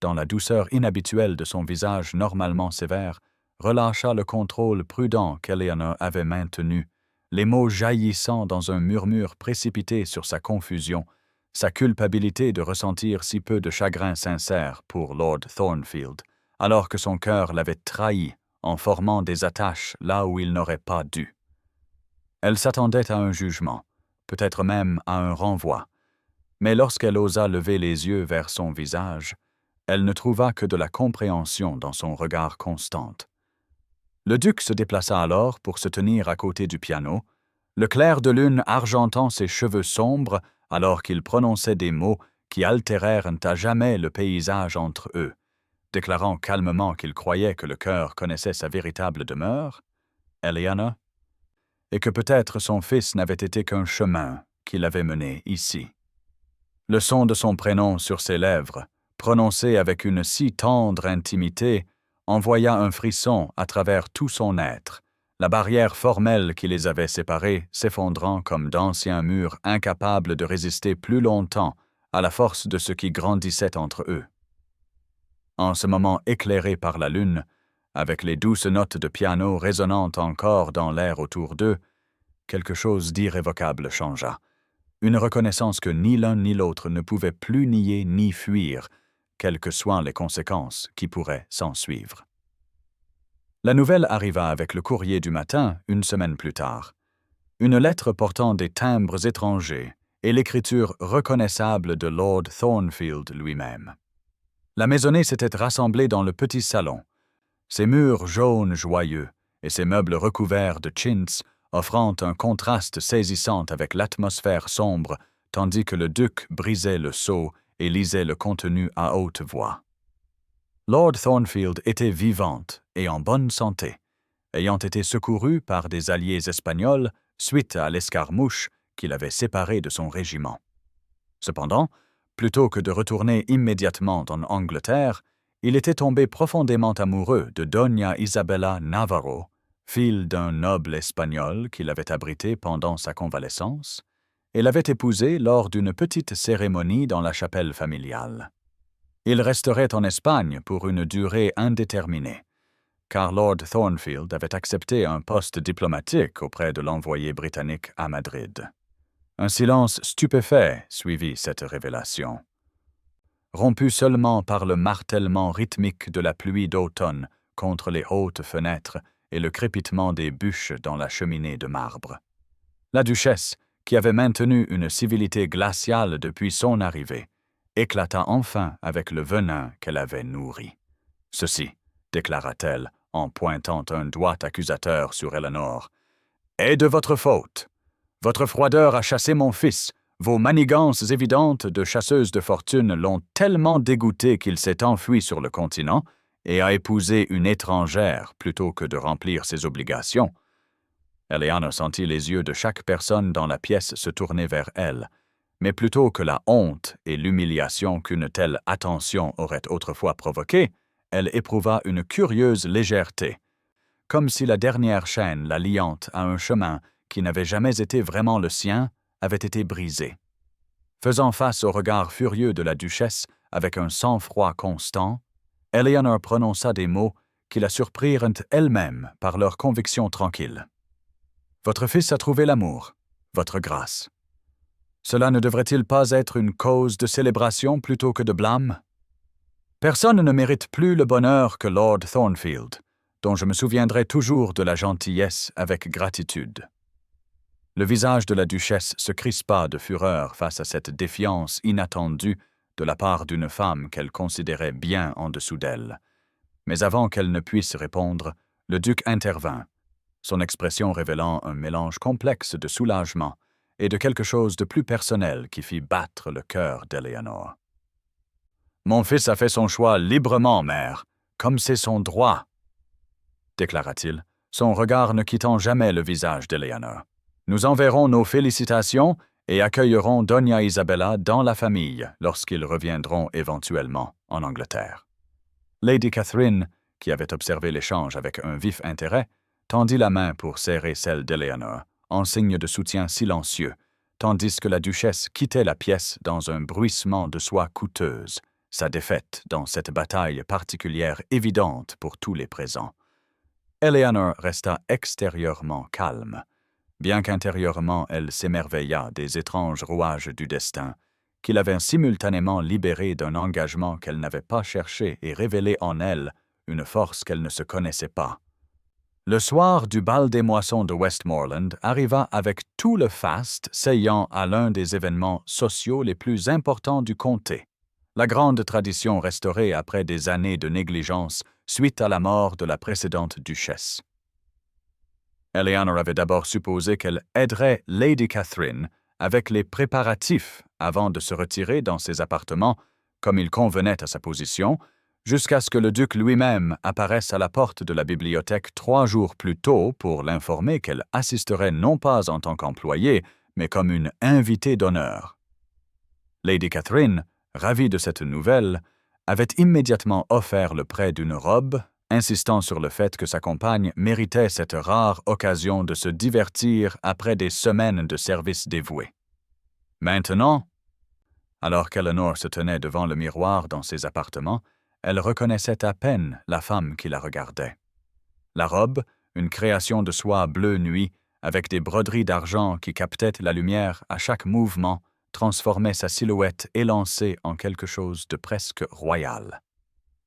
Speaker 1: dans la douceur inhabituelle de son visage normalement sévère, relâcha le contrôle prudent qu'Eleanor avait maintenu, les mots jaillissant dans un murmure précipité sur sa confusion, sa culpabilité de ressentir si peu de chagrin sincère pour Lord Thornfield, alors que son cœur l'avait trahi en formant des attaches là où il n'aurait pas dû. Elle s'attendait à un jugement, peut-être même à un renvoi, mais lorsqu'elle osa lever les yeux vers son visage, elle ne trouva que de la compréhension dans son regard constant. Le duc se déplaça alors pour se tenir à côté du piano, le clair de lune argentant ses cheveux sombres alors qu'il prononçait des mots qui altérèrent à jamais le paysage entre eux, déclarant calmement qu'il croyait que le cœur connaissait sa véritable demeure, Eleanor, et que peut-être son fils n'avait été qu'un chemin qui l'avait mené ici. Le son de son prénom sur ses lèvres, prononcé avec une si tendre intimité, envoya un frisson à travers tout son être, la barrière formelle qui les avait séparés s'effondrant comme d'anciens murs incapables de résister plus longtemps à la force de ce qui grandissait entre eux. En ce moment éclairé par la lune, avec les douces notes de piano résonnant encore dans l'air autour d'eux, quelque chose d'irrévocable changea. Une reconnaissance que ni l'un ni l'autre ne pouvaient plus nier ni fuir, quelles que soient les conséquences qui pourraient s'ensuivre. La nouvelle arriva avec le courrier du matin, une semaine plus tard. Une lettre portant des timbres étrangers et l'écriture reconnaissable de Lord Thornfield lui-même. La maisonnée s'était rassemblée dans le petit salon, ses murs jaunes joyeux et ses meubles recouverts de chintz offrant un contraste saisissant avec l'atmosphère sombre, tandis que le duc brisait le sceau et lisait le contenu à haute voix. Lord Thornfield était vivante et en bonne santé, ayant été secouru par des alliés espagnols suite à l'escarmouche qui l'avait séparé de son régiment. Cependant, plutôt que de retourner immédiatement en Angleterre, il était tombé profondément amoureux de Doña Isabella Navarro, fille d'un noble espagnol qui l'avait abrité pendant sa convalescence, et l'avait épousée lors d'une petite cérémonie dans la chapelle familiale. Il resterait en Espagne pour une durée indéterminée, car Lord Thornfield avait accepté un poste diplomatique auprès de l'envoyé britannique à Madrid. Un silence stupéfait suivit cette révélation, rompu seulement par le martèlement rythmique de la pluie d'automne contre les hautes fenêtres et le crépitement des bûches dans la cheminée de marbre. La duchesse, qui avait maintenu une civilité glaciale depuis son arrivée, éclata enfin avec le venin qu'elle avait nourri. « Ceci, déclara-t-elle en pointant un doigt accusateur sur Eleanor, est de votre faute. Votre froideur a chassé mon fils. Vos manigances évidentes de chasseuse de fortune l'ont tellement dégoûté qu'il s'est enfui sur le continent et a épousé une étrangère plutôt que de remplir ses obligations. » Eleanor sentit les yeux de chaque personne dans la pièce se tourner vers elle, mais plutôt que la honte et l'humiliation qu'une telle attention aurait autrefois provoquée, elle éprouva une curieuse légèreté, comme si la dernière chaîne la liant à un chemin qui n'avait jamais été vraiment le sien avait été brisée. Faisant face au regard furieux de la duchesse avec un sang-froid constant, Eleanor prononça des mots qui la surprirent elle-même par leur conviction tranquille. « Votre fils a trouvé l'amour, votre grâce. Cela ne devrait-il pas être une cause de célébration plutôt que de blâme? Personne ne mérite plus le bonheur que Lord Thornfield, dont je me souviendrai toujours de la gentillesse avec gratitude. » Le visage de la duchesse se crispa de fureur face à cette défiance inattendue de la part d'une femme qu'elle considérait bien en dessous d'elle. Mais avant qu'elle ne puisse répondre, le duc intervint, son expression révélant un mélange complexe de soulagement et de quelque chose de plus personnel qui fit battre le cœur d'Eleanor. « Mon fils a fait son choix librement, mère, comme c'est son droit, » déclara-t-il, son regard ne quittant jamais le visage d'Eleanor. « Nous enverrons nos félicitations et accueillerons Doña Isabella dans la famille lorsqu'ils reviendront éventuellement en Angleterre. » Lady Catherine, qui avait observé l'échange avec un vif intérêt, tendit la main pour serrer celle d'Eleanor, en signe de soutien silencieux, tandis que la duchesse quittait la pièce dans un bruissement de soie coûteuse, sa défaite dans cette bataille particulière évidente pour tous les présents. Eleanor resta extérieurement calme, bien qu'intérieurement elle s'émerveilla des étranges rouages du destin, qui l'avaient simultanément libérée d'un engagement qu'elle n'avait pas cherché et révélé en elle une force qu'elle ne se connaissait pas. Le soir du bal des moissons de Westmoreland arriva avec tout le faste seyant à l'un des événements sociaux les plus importants du comté, la grande tradition restaurée après des années de négligence suite à la mort de la précédente duchesse. Eleanor avait d'abord supposé qu'elle aiderait Lady Catherine avec les préparatifs avant de se retirer dans ses appartements, comme il convenait à sa position, jusqu'à ce que le duc lui-même apparaisse à la porte de la bibliothèque 3 jours plus tôt pour l'informer qu'elle assisterait non pas en tant qu'employée, mais comme une invitée d'honneur. Lady Catherine, ravie de cette nouvelle, avait immédiatement offert le prêt d'une robe, insistant sur le fait que sa compagne méritait cette rare occasion de se divertir après des semaines de service dévoué. Maintenant, alors qu'Eleanor se tenait devant le miroir dans ses appartements, elle reconnaissait à peine la femme qui la regardait. La robe, une création de soie bleu nuit, avec des broderies d'argent qui captaient la lumière à chaque mouvement, transformait sa silhouette élancée en quelque chose de presque royal.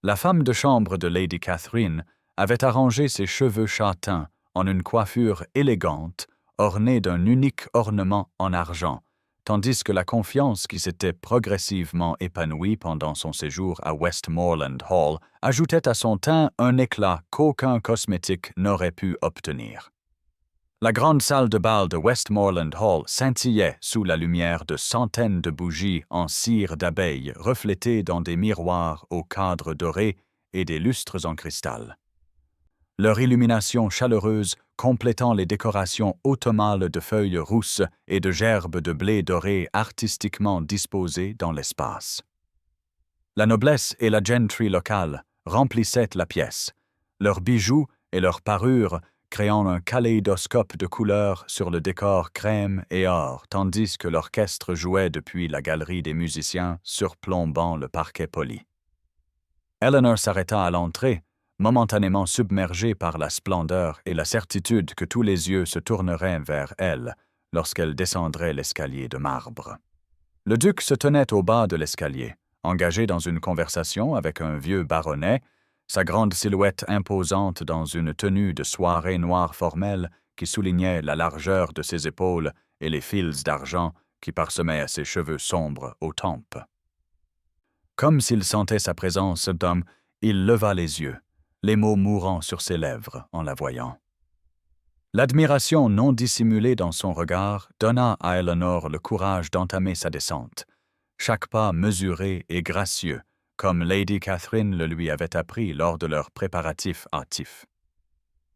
Speaker 1: La femme de chambre de Lady Catherine avait arrangé ses cheveux châtains en une coiffure élégante, ornée d'un unique ornement en argent, tandis que la confiance qui s'était progressivement épanouie pendant son séjour à Westmoreland Hall ajoutait à son teint un éclat qu'aucun cosmétique n'aurait pu obtenir. La grande salle de bal de Westmoreland Hall scintillait sous la lumière de centaines de bougies en cire d'abeille reflétées dans des miroirs aux cadres dorés et des lustres en cristal. Leur illumination chaleureuse complétant les décorations automnales de feuilles rousses et de gerbes de blé doré artistiquement disposées dans l'espace. La noblesse et la gentry locale remplissaient la pièce, leurs bijoux et leurs parures créant un kaléidoscope de couleurs sur le décor crème et or, tandis que l'orchestre jouait depuis la galerie des musiciens surplombant le parquet poli. Eleanor s'arrêta à l'entrée, momentanément submergée par la splendeur et la certitude que tous les yeux se tourneraient vers elle lorsqu'elle descendrait l'escalier de marbre. Le duc se tenait au bas de l'escalier, engagé dans une conversation avec un vieux baronnet, sa grande silhouette imposante dans une tenue de soirée noire formelle qui soulignait la largeur de ses épaules et les fils d'argent qui parsemaient ses cheveux sombres aux tempes. Comme s'il sentait sa présence d'homme, il leva les yeux, les mots mourant sur ses lèvres en la voyant. L'admiration non dissimulée dans son regard donna à Eleanor le courage d'entamer sa descente, chaque pas mesuré et gracieux, comme Lady Catherine le lui avait appris lors de leurs préparatifs hâtifs.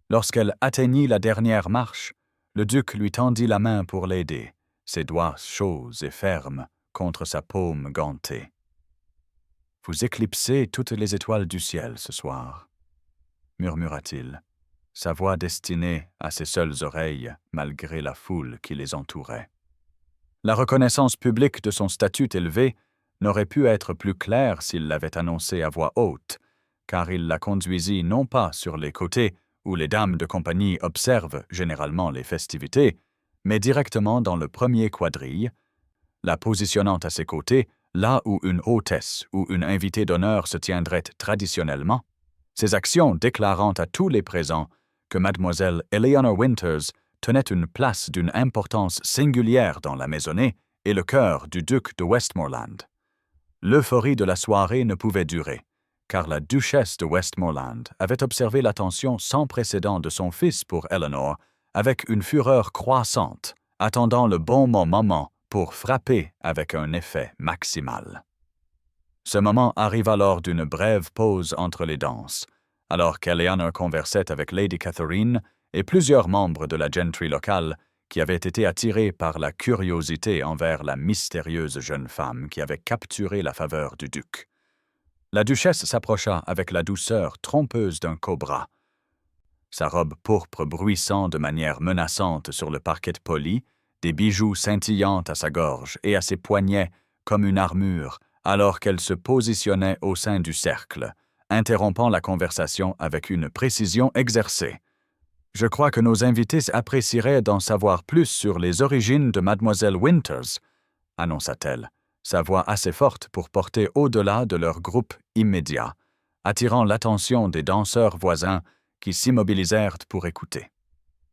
Speaker 1: Lorsqu'elle atteignit la dernière marche, le duc lui tendit la main pour l'aider, ses doigts chauds et fermes contre sa paume gantée. « Vous éclipsez toutes les étoiles du ciel ce soir, » murmura-t-il, sa voix destinée à ses seules oreilles malgré la foule qui les entourait. La reconnaissance publique de son statut élevé n'aurait pu être plus claire s'il l'avait annoncé à voix haute, car il la conduisit non pas sur les côtés où les dames de compagnie observent généralement les festivités, mais directement dans le premier quadrille, la positionnant à ses côtés là où une hôtesse ou une invitée d'honneur se tiendrait traditionnellement, ses actions déclarant à tous les présents que mademoiselle Eleanor Winters tenait une place d'une importance singulière dans la maisonnée et le cœur du duc de Westmoreland. L'euphorie de la soirée ne pouvait durer, car la duchesse de Westmoreland avait observé l'attention sans précédent de son fils pour Eleanor avec une fureur croissante, attendant le bon moment pour frapper avec un effet maximal. Ce moment arriva lors d'une brève pause entre les danses, alors qu'Eleanor conversait avec Lady Catherine et plusieurs membres de la gentry locale qui avaient été attirés par la curiosité envers la mystérieuse jeune femme qui avait capturé la faveur du duc. La duchesse s'approcha avec la douceur trompeuse d'un cobra. Sa robe pourpre bruissant de manière menaçante sur le parquet poli, des bijoux scintillants à sa gorge et à ses poignets comme une armure, alors qu'elle se positionnait au sein du cercle, interrompant la conversation avec une précision exercée. « Je crois que nos invités apprécieraient d'en savoir plus sur les origines de mademoiselle Winters, » annonça-t-elle, sa voix assez forte pour porter au-delà de leur groupe immédiat, attirant l'attention des danseurs voisins qui s'immobilisèrent pour écouter.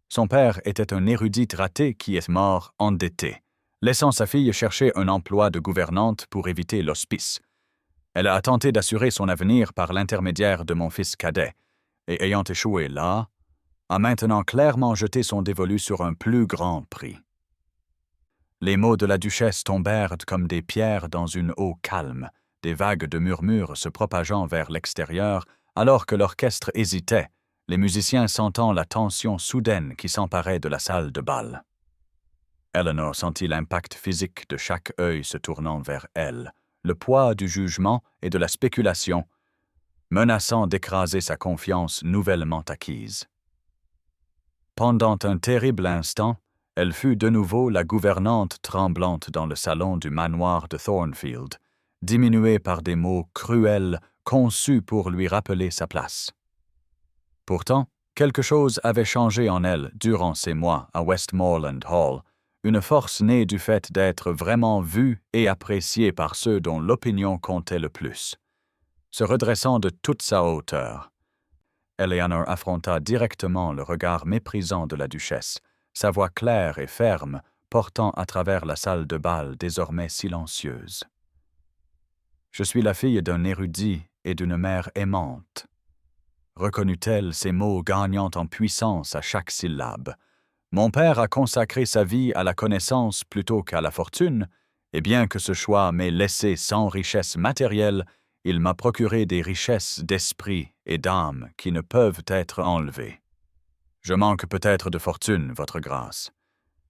Speaker 1: Son père était un érudit raté qui est mort endetté, laissant sa fille chercher un emploi de gouvernante pour éviter l'hospice. Elle a tenté d'assurer son avenir par l'intermédiaire de mon fils cadet, et ayant échoué là, a maintenant clairement jeté son dévolu sur un plus grand prix. Les mots de la duchesse tombèrent comme des pierres dans une eau calme, des vagues de murmures se propageant vers l'extérieur alors que l'orchestre hésitait, les musiciens sentant la tension soudaine qui s'emparait de la salle de bal. Eleanor sentit l'impact physique de chaque œil se tournant vers elle, le poids du jugement et de la spéculation, menaçant d'écraser sa confiance nouvellement acquise. Pendant un terrible instant, elle fut de nouveau la gouvernante tremblante dans le salon du manoir de Thornfield, diminuée par des mots cruels conçus pour lui rappeler sa place. Pourtant, quelque chose avait changé en elle durant ces mois à Westmoreland Hall, une force née du fait d'être vraiment vue et appréciée par ceux dont l'opinion comptait le plus. Se redressant de toute sa hauteur, Eleanor affronta directement le regard méprisant de la duchesse, sa voix claire et ferme portant à travers la salle de bal désormais silencieuse. « Je suis la fille d'un érudit et d'une mère aimante. » Reconnut-elle ces mots gagnant en puissance à chaque syllabe. « Mon père a consacré sa vie à la connaissance plutôt qu'à la fortune, et bien que ce choix m'ait laissé sans richesse matérielle, il m'a procuré des richesses d'esprit et d'âme qui ne peuvent être enlevées. Je manque peut-être de fortune, votre grâce,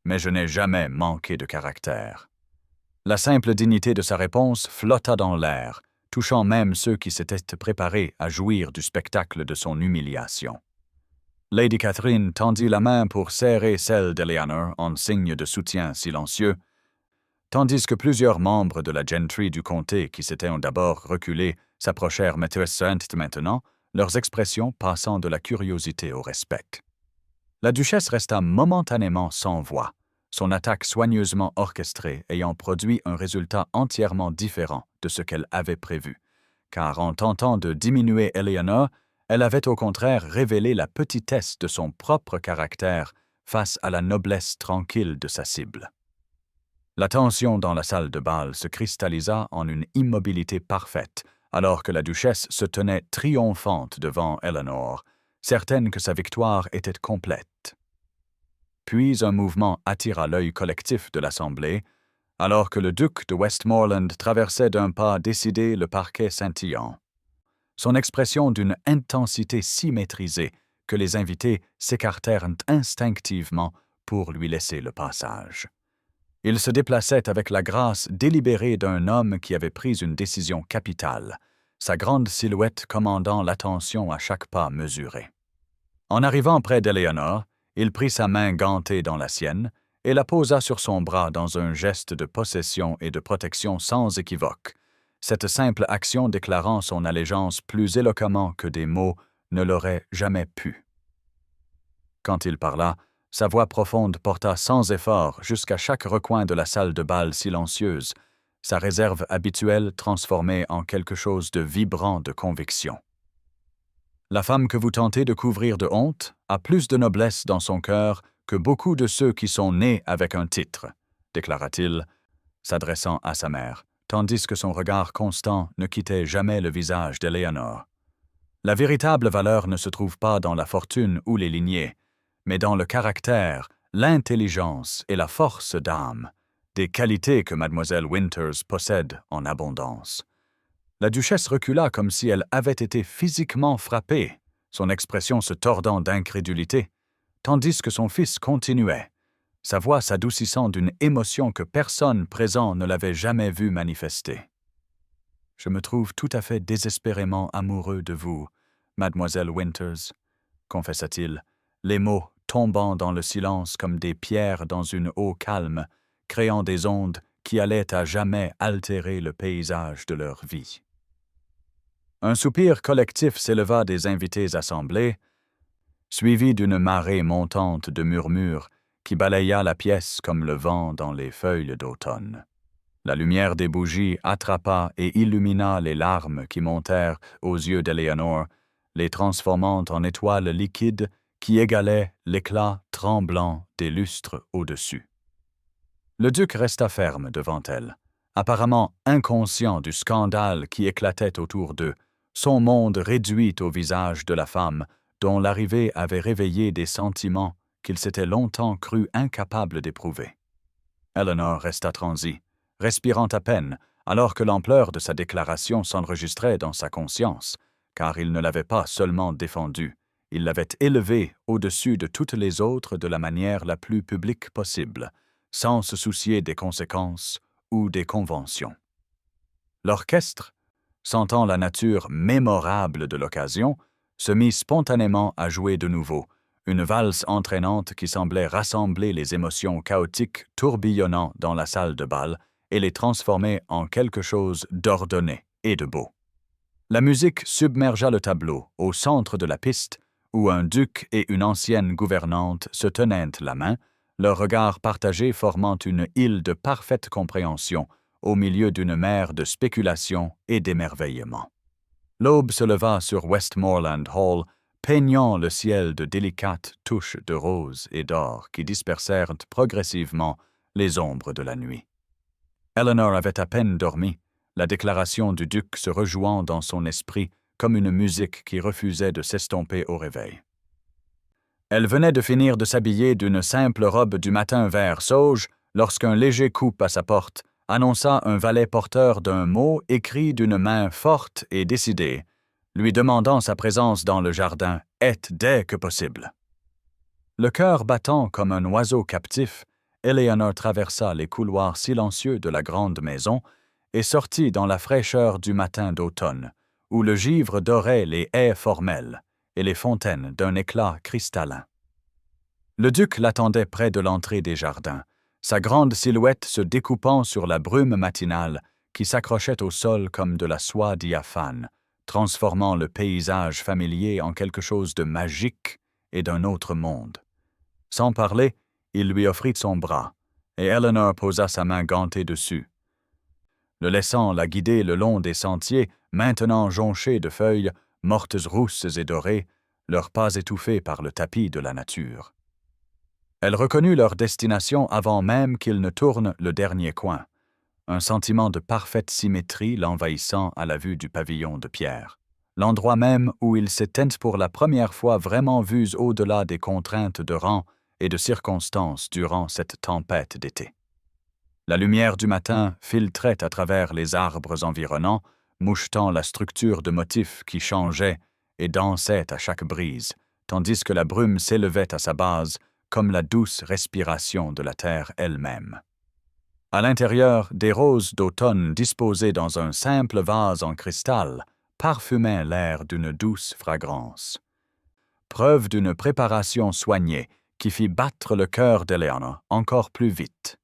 Speaker 1: mais je n'ai jamais manqué de caractère. » La simple dignité de sa réponse flotta dans l'air, touchant même ceux qui s'étaient préparés à jouir du spectacle de son humiliation. Lady Catherine tendit la main pour serrer celle d'Eleanor en signe de soutien silencieux, tandis que plusieurs membres de la gentry du comté qui s'étaient d'abord reculés s'approchèrent maintenant, leurs expressions passant de la curiosité au respect. La duchesse resta momentanément sans voix, son attaque soigneusement orchestrée ayant produit un résultat entièrement différent de ce qu'elle avait prévu, car en tentant de diminuer Eleanor, elle avait au contraire révélé la petitesse de son propre caractère face à la noblesse tranquille de sa cible. La tension dans la salle de bal se cristallisa en une immobilité parfaite, alors que la duchesse se tenait triomphante devant Eleanor, certaine que sa victoire était complète. Puis un mouvement attira l'œil collectif de l'Assemblée, alors que le duc de Westmoreland traversait d'un pas décidé le parquet scintillant. Son expression d'une intensité si maîtrisée que les invités s'écartèrent instinctivement pour lui laisser le passage. Il se déplaçait avec la grâce délibérée d'un homme qui avait pris une décision capitale, sa grande silhouette commandant l'attention à chaque pas mesuré. En arrivant près d'Eleanor, il prit sa main gantée dans la sienne et la posa sur son bras dans un geste de possession et de protection sans équivoque, cette simple action déclarant son allégeance plus éloquemment que des mots ne l'aurait jamais pu. Quand il parla, sa voix profonde porta sans effort jusqu'à chaque recoin de la salle de bal silencieuse, sa réserve habituelle transformée en quelque chose de vibrant de conviction. La femme que vous tentez de couvrir de honte a plus de noblesse dans son cœur que beaucoup de ceux qui sont nés avec un titre, déclara-t-il, s'adressant à sa mère, tandis que son regard constant ne quittait jamais le visage d'Eleanor. La véritable valeur ne se trouve pas dans la fortune ou les lignées, mais dans le caractère, l'intelligence et la force d'âme, des qualités que Mademoiselle Winters possède en abondance. La duchesse recula comme si elle avait été physiquement frappée, son expression se tordant d'incrédulité, tandis que son fils continuait, sa voix s'adoucissant d'une émotion que personne présent ne l'avait jamais vue manifester. « Je me trouve tout à fait désespérément amoureux de vous, Mademoiselle Winters, » confessa-t-il, les mots tombant dans le silence comme des pierres dans une eau calme, créant des ondes qui allaient à jamais altérer le paysage de leur vie. Un soupir collectif s'éleva des invités assemblés, suivi d'une marée montante de murmures qui balaya la pièce comme le vent dans les feuilles d'automne. La lumière des bougies attrapa et illumina les larmes qui montèrent aux yeux d'Eleanor, les transformant en étoiles liquides qui égalaient l'éclat tremblant des lustres au-dessus. Le duc resta ferme devant elle, apparemment inconscient du scandale qui éclatait autour d'eux, son monde réduit au visage de la femme dont l'arrivée avait réveillé des sentiments qu'il s'était longtemps cru incapable d'éprouver. Eleanor resta transie, respirant à peine, alors que l'ampleur de sa déclaration s'enregistrait dans sa conscience, car il ne l'avait pas seulement défendue, il l'avait élevée au-dessus de toutes les autres de la manière la plus publique possible, sans se soucier des conséquences ou des conventions. L'orchestre, sentant la nature mémorable de l'occasion, se mit spontanément à jouer de nouveau, une valse entraînante qui semblait rassembler les émotions chaotiques tourbillonnant dans la salle de bal et les transformer en quelque chose d'ordonné et de beau. La musique submergea le tableau, au centre de la piste, où un duc et une ancienne gouvernante se tenaient la main, leurs regards partagés formant une île de parfaite compréhension au milieu d'une mer de spéculation et d'émerveillement. L'aube se leva sur Westmoreland Hall, peignant le ciel de délicates touches de rose et d'or qui dispersèrent progressivement les ombres de la nuit. Eleanor avait à peine dormi, la déclaration du duc se rejouant dans son esprit comme une musique qui refusait de s'estomper au réveil. Elle venait de finir de s'habiller d'une simple robe du matin vert sauge lorsqu'un léger coup à sa porte annonça un valet porteur d'un mot écrit d'une main forte et décidée, lui demandant sa présence dans le jardin dès que possible. Le cœur battant comme un oiseau captif, Eleanor traversa les couloirs silencieux de la grande maison et sortit dans la fraîcheur du matin d'automne, où le givre dorait les haies formelles et les fontaines d'un éclat cristallin. Le duc l'attendait près de l'entrée des jardins, sa grande silhouette se découpant sur la brume matinale qui s'accrochait au sol comme de la soie diaphane, transformant le paysage familier en quelque chose de magique et d'un autre monde. Sans parler, il lui offrit son bras, et Eleanor posa sa main gantée dessus. Le laissant la guider le long des sentiers, maintenant jonchés de feuilles, mortes rousses et dorées, leurs pas étouffés par le tapis de la nature. Elle reconnut leur destination avant même qu'ils ne tournent le dernier coin, un sentiment de parfaite symétrie l'envahissant à la vue du pavillon de pierre, l'endroit même où ils s'étaient pour la première fois vraiment vus au-delà des contraintes de rang et de circonstances durant cette tempête d'été. La lumière du matin filtrait à travers les arbres environnants, mouchetant la structure de motifs qui changeait et dansait à chaque brise, tandis que la brume s'élevait à sa base comme la douce respiration de la terre elle-même. À l'intérieur, des roses d'automne disposées dans un simple vase en cristal parfumaient l'air d'une douce fragrance. Preuve d'une préparation soignée qui fit battre le cœur d'Eleanor encore plus vite.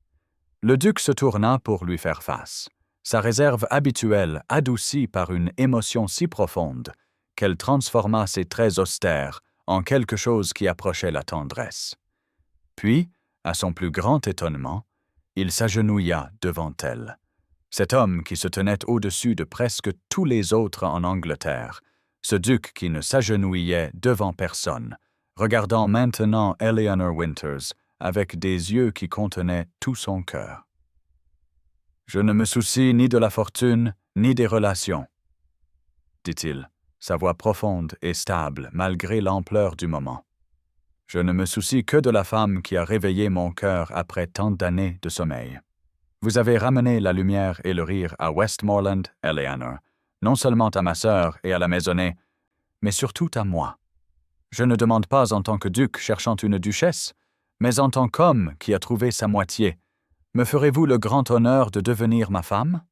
Speaker 1: Le duc se tourna pour lui faire face, sa réserve habituelle adoucie par une émotion si profonde qu'elle transforma ses traits austères en quelque chose qui approchait la tendresse. Puis, à son plus grand étonnement, il s'agenouilla devant elle. Cet homme qui se tenait au-dessus de presque tous les autres en Angleterre, ce duc qui ne s'agenouillait devant personne, regardant maintenant Eleanor Winters avec des yeux qui contenaient tout son cœur. « Je ne me soucie ni de la fortune, ni des relations, » dit-il, sa voix profonde et stable malgré l'ampleur du moment. « Je ne me soucie que de la femme qui a réveillé mon cœur après tant d'années de sommeil. Vous avez ramené la lumière et le rire à Westmoreland, Eleanor, non seulement à ma sœur et à la maisonnée, mais surtout à moi. Je ne demande pas en tant que duc cherchant une duchesse, mais en tant qu'homme qui a trouvé sa moitié. Me ferez-vous le grand honneur de devenir ma femme? »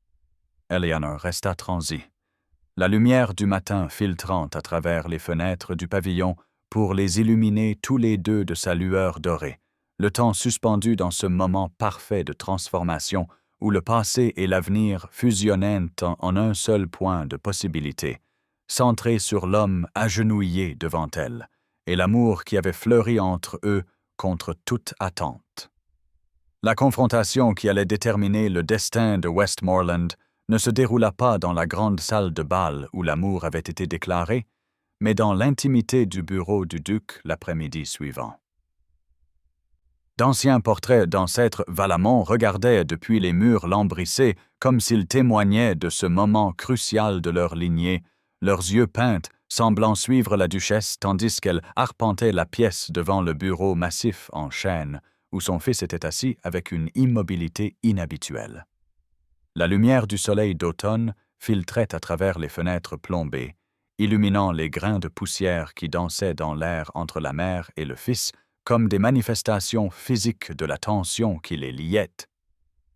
Speaker 1: Eleanor resta transie, la lumière du matin filtrant à travers les fenêtres du pavillon pour les illuminer tous les deux de sa lueur dorée, le temps suspendu dans ce moment parfait de transformation où le passé et l'avenir fusionnaient en un seul point de possibilité, centré sur l'homme agenouillé devant elle, et l'amour qui avait fleuri entre eux contre toute attente. La confrontation qui allait déterminer le destin de Westmoreland ne se déroula pas dans la grande salle de bal où l'amour avait été déclaré, mais dans l'intimité du bureau du duc l'après-midi suivant. D'anciens portraits d'ancêtres Valamont regardaient depuis les murs lambrissés comme s'ils témoignaient de ce moment crucial de leur lignée, leurs yeux peints semblant suivre la duchesse tandis qu'elle arpentait la pièce devant le bureau massif en chêne où son fils était assis avec une immobilité inhabituelle. La lumière du soleil d'automne filtrait à travers les fenêtres plombées, illuminant les grains de poussière qui dansaient dans l'air entre la mère et le fils comme des manifestations physiques de la tension qui les liait.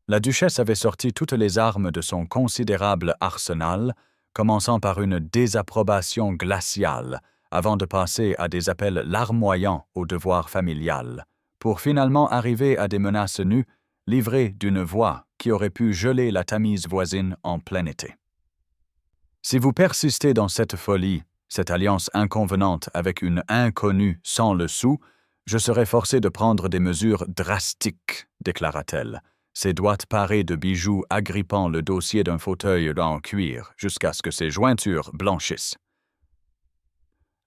Speaker 1: La duchesse avait sorti toutes les armes de son considérable arsenal, commençant par une désapprobation glaciale, avant de passer à des appels larmoyants au devoir familial, pour finalement arriver à des menaces nues, livrées d'une voix qui aurait pu geler la Tamise voisine en plein été. Si vous persistez dans cette folie, cette alliance inconvenante avec une inconnue sans le sou, je serai forcé de prendre des mesures drastiques, déclara-t-elle, ses doigts parés de bijoux agrippant le dossier d'un fauteuil en cuir jusqu'à ce que ses jointures blanchissent.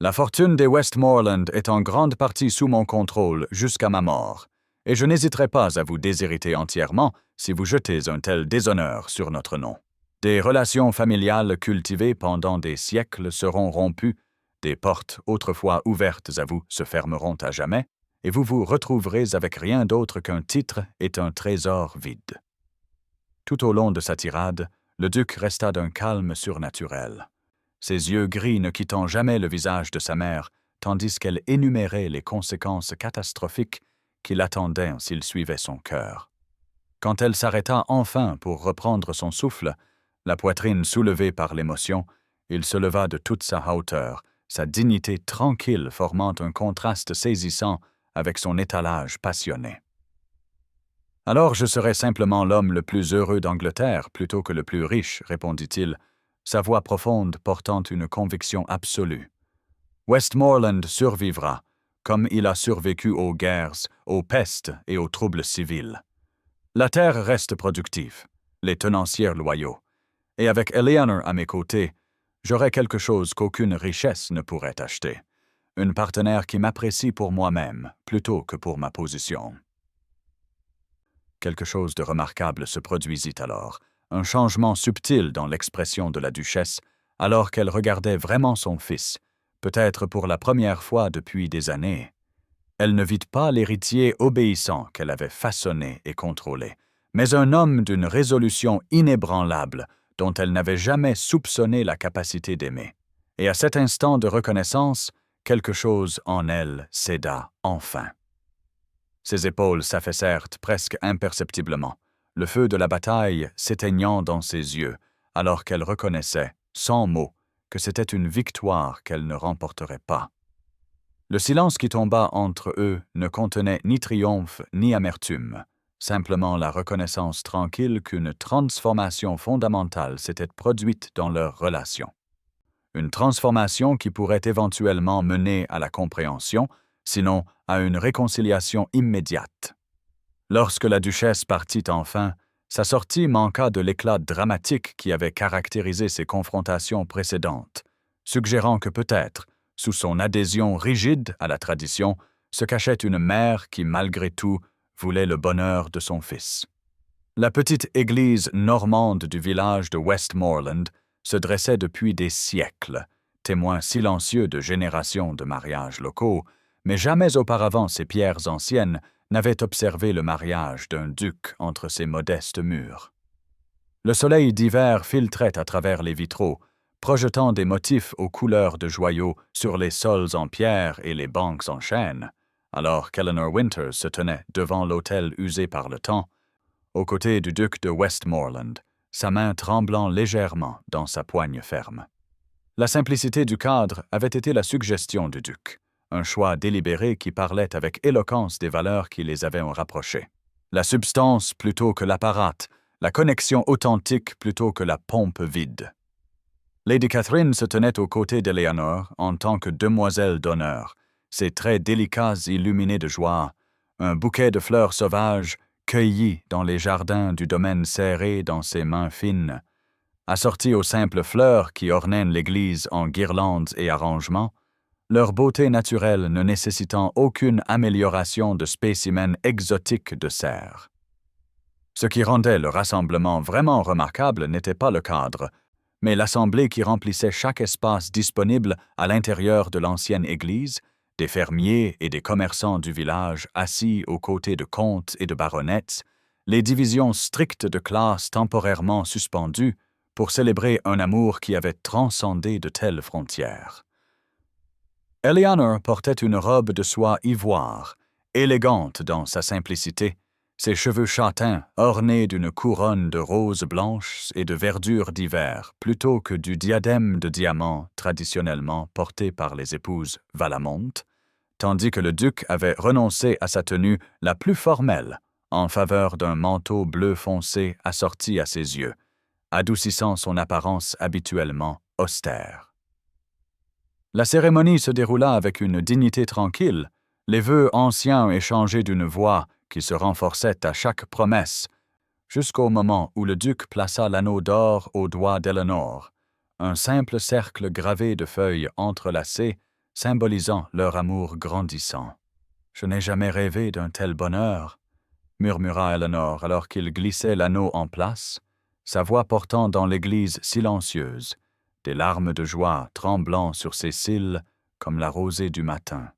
Speaker 1: La fortune des Westmoreland est en grande partie sous mon contrôle jusqu'à ma mort, et je n'hésiterai pas à vous déshériter entièrement si vous jetez un tel déshonneur sur notre nom. Des relations familiales cultivées pendant des siècles seront rompues, des portes autrefois ouvertes à vous se fermeront à jamais, et vous vous retrouverez avec rien d'autre qu'un titre et un trésor vide. Tout au long de sa tirade, le duc resta d'un calme surnaturel, ses yeux gris ne quittant jamais le visage de sa mère, tandis qu'elle énumérait les conséquences catastrophiques qui l'attendaient s'il suivait son cœur. Quand elle s'arrêta enfin pour reprendre son souffle, la poitrine soulevée par l'émotion, il se leva de toute sa hauteur, sa dignité tranquille formant un contraste saisissant avec son étalage passionné. « Alors je serai simplement l'homme le plus heureux d'Angleterre plutôt que le plus riche, répondit-il, sa voix profonde portant une conviction absolue. Westmoreland survivra, comme il a survécu aux guerres, aux pestes et aux troubles civils. La terre reste productive, les tenanciers loyaux, et avec Eleanor à mes côtés, j'aurai quelque chose qu'aucune richesse ne pourrait acheter. une partenaire qui m'apprécie pour moi-même plutôt que pour ma position. Quelque chose de remarquable se produisit alors, un changement subtil dans l'expression de la duchesse, alors qu'elle regardait vraiment son fils, peut-être pour la première fois depuis des années. Elle ne vit pas l'héritier obéissant qu'elle avait façonné et contrôlé, mais un homme d'une résolution inébranlable dont elle n'avait jamais soupçonné la capacité d'aimer. Et à cet instant de reconnaissance, quelque chose en elle céda enfin. Ses épaules s'affaissèrent presque imperceptiblement, le feu de la bataille s'éteignant dans ses yeux, alors qu'elle reconnaissait, sans mots, que c'était une victoire qu'elle ne remporterait pas. Le silence qui tomba entre eux ne contenait ni triomphe ni amertume, simplement la reconnaissance tranquille qu'une transformation fondamentale s'était produite dans leur relation. Une transformation qui pourrait éventuellement mener à la compréhension, sinon à une réconciliation immédiate. Lorsque la duchesse partit enfin, sa sortie manqua de l'éclat dramatique qui avait caractérisé ses confrontations précédentes, suggérant que peut-être, sous son adhésion rigide à la tradition, se cachait une mère qui, malgré tout, voulait le bonheur de son fils. La petite église normande du village de Westmoreland se dressait depuis des siècles, témoin silencieux de générations de mariages locaux, mais jamais auparavant ces pierres anciennes n'avaient observé le mariage d'un duc entre ces modestes murs. Le soleil d'hiver filtrait à travers les vitraux, projetant des motifs aux couleurs de joyaux sur les sols en pierre et les bancs en chêne, alors qu'Eleanor Winters se tenait devant l'autel usé par le temps, aux côtés du duc de Westmoreland, sa main tremblant légèrement dans sa poigne ferme. La simplicité du cadre avait été la suggestion du duc, un choix délibéré qui parlait avec éloquence des valeurs qui les avaient rapprochés. La substance plutôt que l'apparat, la connexion authentique plutôt que la pompe vide. Lady Catherine se tenait aux côtés d'Éléanore en tant que demoiselle d'honneur, ses traits délicats illuminés de joie, un bouquet de fleurs sauvages cueillies dans les jardins du domaine serré dans ses mains fines, assorties aux simples fleurs qui ornaient l'église en guirlandes et arrangements, leur beauté naturelle ne nécessitant aucune amélioration de spécimens exotiques de serre. Ce qui rendait le rassemblement vraiment remarquable n'était pas le cadre, mais l'assemblée qui remplissait chaque espace disponible à l'intérieur de l'ancienne église, des fermiers et des commerçants du village assis aux côtés de comtes et de baronnettes, les divisions strictes de classe temporairement suspendues pour célébrer un amour qui avait transcendé de telles frontières. Eleanor portait une robe de soie ivoire, élégante dans sa simplicité, ses cheveux châtains ornés d'une couronne de roses blanches et de verdure d'hiver, plutôt que du diadème de diamants traditionnellement porté par les épouses Vallamont, tandis que le duc avait renoncé à sa tenue la plus formelle en faveur d'un manteau bleu foncé assorti à ses yeux, adoucissant son apparence habituellement austère. La cérémonie se déroula avec une dignité tranquille, les vœux anciens échangés d'une voix qui se renforçait à chaque promesse, jusqu'au moment où le duc plaça l'anneau d'or au doigt d'Éléanore, un simple cercle gravé de feuilles entrelacées symbolisant leur amour grandissant. « Je n'ai jamais rêvé d'un tel bonheur », murmura Éléanore alors qu'il glissait l'anneau en place, sa voix portant dans l'église silencieuse, des larmes de joie tremblant sur ses cils comme la rosée du matin.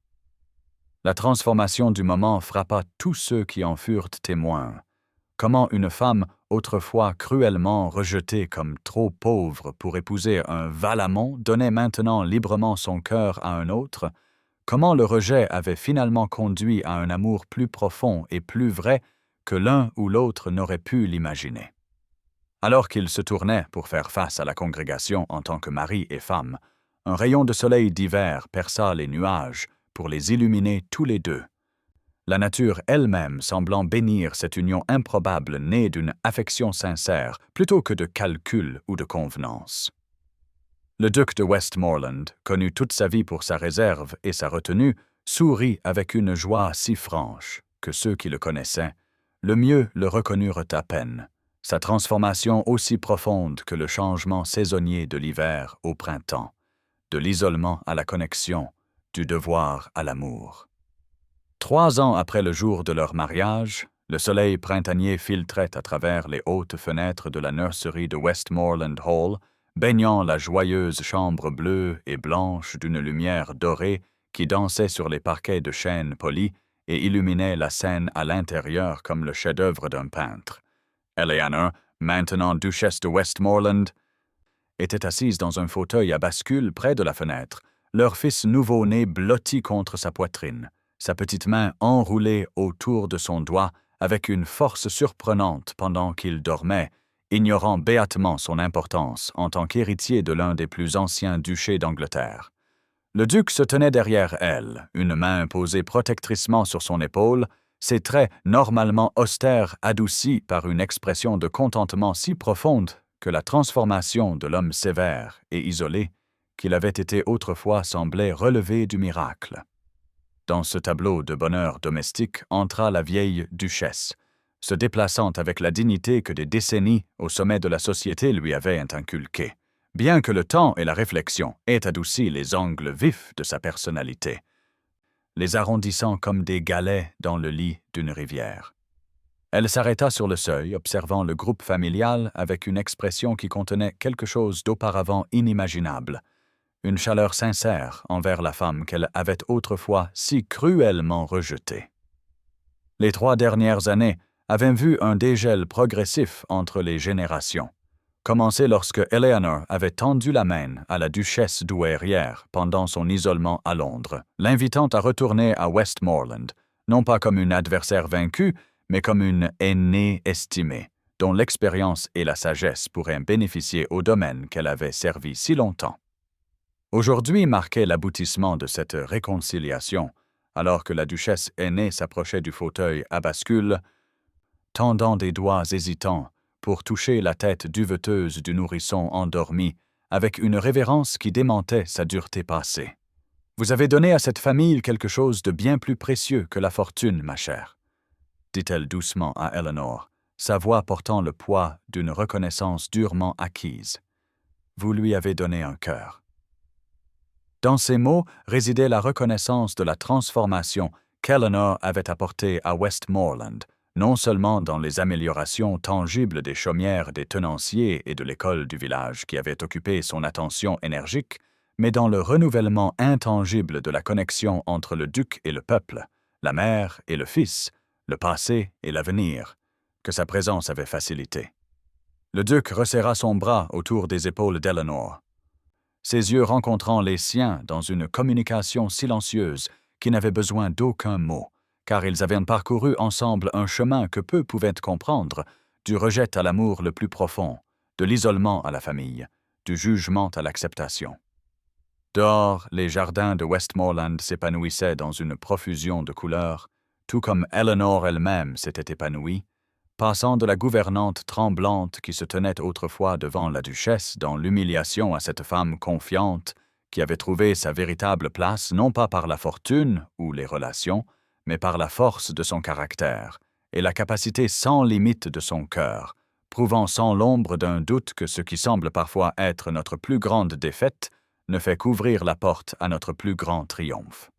Speaker 1: La transformation du moment frappa tous ceux qui en furent témoins. Comment une femme, autrefois cruellement rejetée comme trop pauvre pour épouser un Vallamont, donnait maintenant librement son cœur à un autre, comment le rejet avait finalement conduit à un amour plus profond et plus vrai que l'un ou l'autre n'aurait pu l'imaginer. Alors qu'il se tournait pour faire face à la congrégation en tant que mari et femme, un rayon de soleil d'hiver perça les nuages pour les illuminer tous les deux, la nature elle-même semblant bénir cette union improbable née d'une affection sincère plutôt que de calcul ou de convenance. Le duc de Westmoreland, connu toute sa vie pour sa réserve et sa retenue, sourit avec une joie si franche que ceux qui le connaissaient, le mieux le reconnurent à peine, sa transformation aussi profonde que le changement saisonnier de l'hiver au printemps, de l'isolement à la connexion, du devoir à l'amour. 3 ans après le jour de leur mariage, le soleil printanier filtrait à travers les hautes fenêtres de la nurserie de Westmoreland Hall, baignant la joyeuse chambre bleue et blanche d'une lumière dorée qui dansait sur les parquets de chêne poli et illuminait la scène à l'intérieur comme le chef-d'œuvre d'un peintre. Eleanor, maintenant duchesse de Westmoreland, était assise dans un fauteuil à bascule près de la fenêtre, leur fils nouveau-né blotti contre sa poitrine, sa petite main enroulée autour de son doigt avec une force surprenante pendant qu'il dormait, ignorant béatement son importance en tant qu'héritier de l'un des plus anciens duchés d'Angleterre. Le duc se tenait derrière elle, une main posée protectricement sur son épaule, ses traits normalement austères adoucis par une expression de contentement si profonde que la transformation de l'homme sévère et isolé qu'il avait été autrefois semblait relever du miracle. Dans ce tableau de bonheur domestique entra la vieille duchesse, se déplaçant avec la dignité que des décennies au sommet de la société lui avaient inculquée, bien que le temps et la réflexion aient adouci les angles vifs de sa personnalité, les arrondissant comme des galets dans le lit d'une rivière. Elle s'arrêta sur le seuil, observant le groupe familial avec une expression qui contenait quelque chose d'auparavant inimaginable, une chaleur sincère envers la femme qu'elle avait autrefois si cruellement rejetée. Les 3 dernières années avaient vu un dégel progressif entre les générations, commencé lorsque Eleanor avait tendu la main à la duchesse douairière pendant son isolement à Londres, l'invitant à retourner à Westmoreland, non pas comme une adversaire vaincue, mais comme une aînée estimée, dont l'expérience et la sagesse pourraient bénéficier au domaine qu'elle avait servi si longtemps. Aujourd'hui marquait l'aboutissement de cette réconciliation, alors que la duchesse aînée s'approchait du fauteuil à bascule, tendant des doigts hésitants pour toucher la tête duveteuse du nourrisson endormi, avec une révérence qui démentait sa dureté passée. « Vous avez donné à cette famille quelque chose de bien plus précieux que la fortune, ma chère, » dit-elle doucement à Eleanor, sa voix portant le poids d'une reconnaissance durement acquise. « Vous lui avez donné un cœur. » Dans ces mots résidait la reconnaissance de la transformation qu'Eleanor avait apportée à Westmoreland, non seulement dans les améliorations tangibles des chaumières des tenanciers et de l'école du village qui avaient occupé son attention énergique, mais dans le renouvellement intangible de la connexion entre le duc et le peuple, la mère et le fils, le passé et l'avenir, que sa présence avait facilité. Le duc resserra son bras autour des épaules d'Eleanor, ses yeux rencontrant les siens dans une communication silencieuse qui n'avait besoin d'aucun mot, car ils avaient parcouru ensemble un chemin que peu pouvaient comprendre, du rejet à l'amour le plus profond, de l'isolement à la famille, du jugement à l'acceptation. Dehors, les jardins de Westmoreland s'épanouissaient dans une profusion de couleurs, tout comme Eleanor elle-même s'était épanouie, passant de la gouvernante tremblante qui se tenait autrefois devant la duchesse dans l'humiliation à cette femme confiante qui avait trouvé sa véritable place non pas par la fortune ou les relations, mais par la force de son caractère et la capacité sans limite de son cœur, prouvant sans l'ombre d'un doute que ce qui semble parfois être notre plus grande défaite ne fait qu'ouvrir la porte à notre plus grand triomphe.